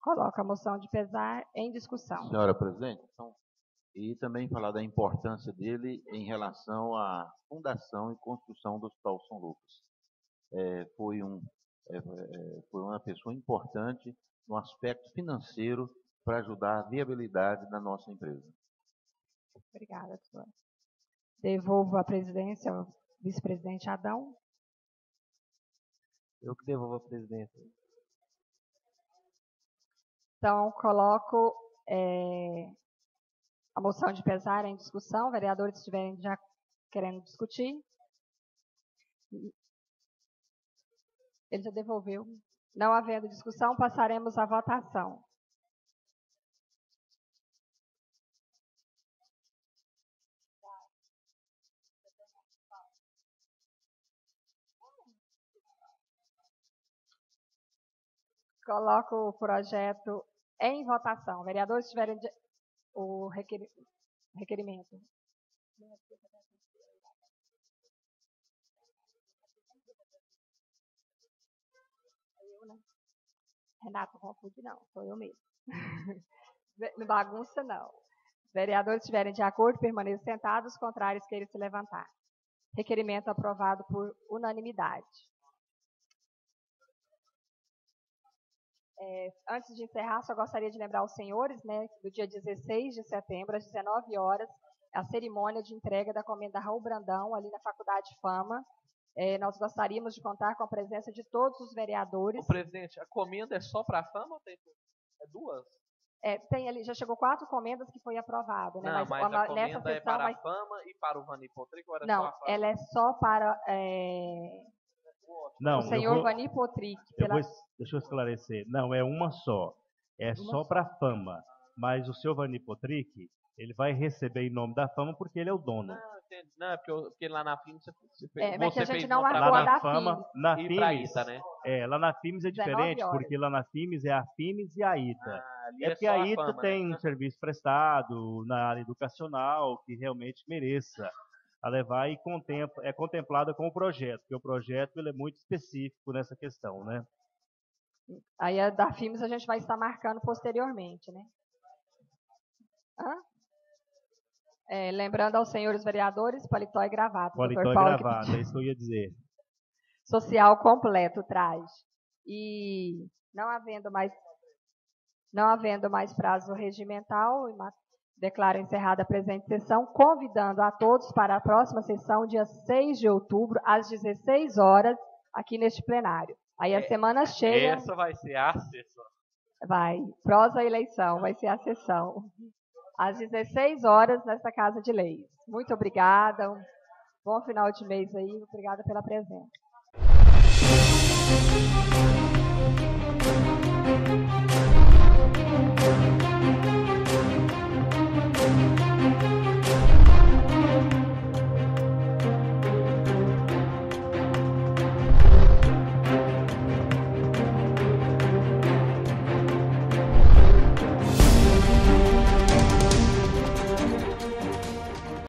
Coloca a moção de pesar em discussão. Senhora presidente, então, e também falar da importância dele em relação à fundação e construção do Hospital São Lucas. Foi uma pessoa importante no aspecto financeiro para ajudar a viabilidade da nossa empresa. Obrigada, senhora. Devolvo a presidência ao vice-presidente Adão. Eu que devolvo a presidência. Então, coloco a moção de pesar em discussão. Vereadores estiverem já querendo discutir. Ele já devolveu. Não havendo discussão, passaremos à votação. Coloco o projeto em votação. Vereadores, se tiverem o requerimento. Renato, não confunde não, sou eu mesmo. Não bagunça não. Vereadores, estiverem de acordo, permaneçam sentados, contrários queiram se levantar. Requerimento aprovado por unanimidade. Antes de encerrar, só gostaria de lembrar aos senhores, né, que do dia 16 de setembro, às 19 horas, a cerimônia de entrega da comenda Raul Brandão, ali na Faculdade Fama. Nós gostaríamos de contar com a presença de todos os vereadores. Ô, presidente, a comenda é só para a Fama ou tem 2? Tem ali, já chegou 4 comendas que foi aprovado, né? Não, mas a comenda nessa sessão, é para a Fama e para o Vani Potric? Não, ela é só para Não, o senhor Vani Potric. Deixa eu esclarecer. Não, é uma só. É só para a Fama. Mas o senhor Vani Potric, ele vai receber em nome da Fama porque ele é o dono. Não, é porque lá na FIMES você fez. Mas que a gente não marcou a da Fama. Na FIMES, né? lá na FIMES é diferente, porque lá na FIMES é a FIMES e a ITA. Porque a ITA Fama, tem né? um serviço prestado na área educacional que realmente mereça a levar e é contemplada com o projeto, porque o projeto ele é muito específico nessa questão, né? Aí a da FIMES a gente vai estar marcando posteriormente, né? Lembrando aos senhores vereadores, paletó e gravata. Paletó e gravata, é isso que eu ia dizer. Social completo, traje. E não havendo mais prazo regimental, Declaro encerrada a presente sessão, convidando a todos para a próxima sessão, dia 6 de outubro, às 16 horas, aqui neste plenário. Aí a semana cheia... Essa vai ser a sessão. Vai, prosa eleição, vai ser a sessão. Às 16 horas, nesta Casa de Leis. Muito obrigada, um bom final de mês aí, obrigada pela presença.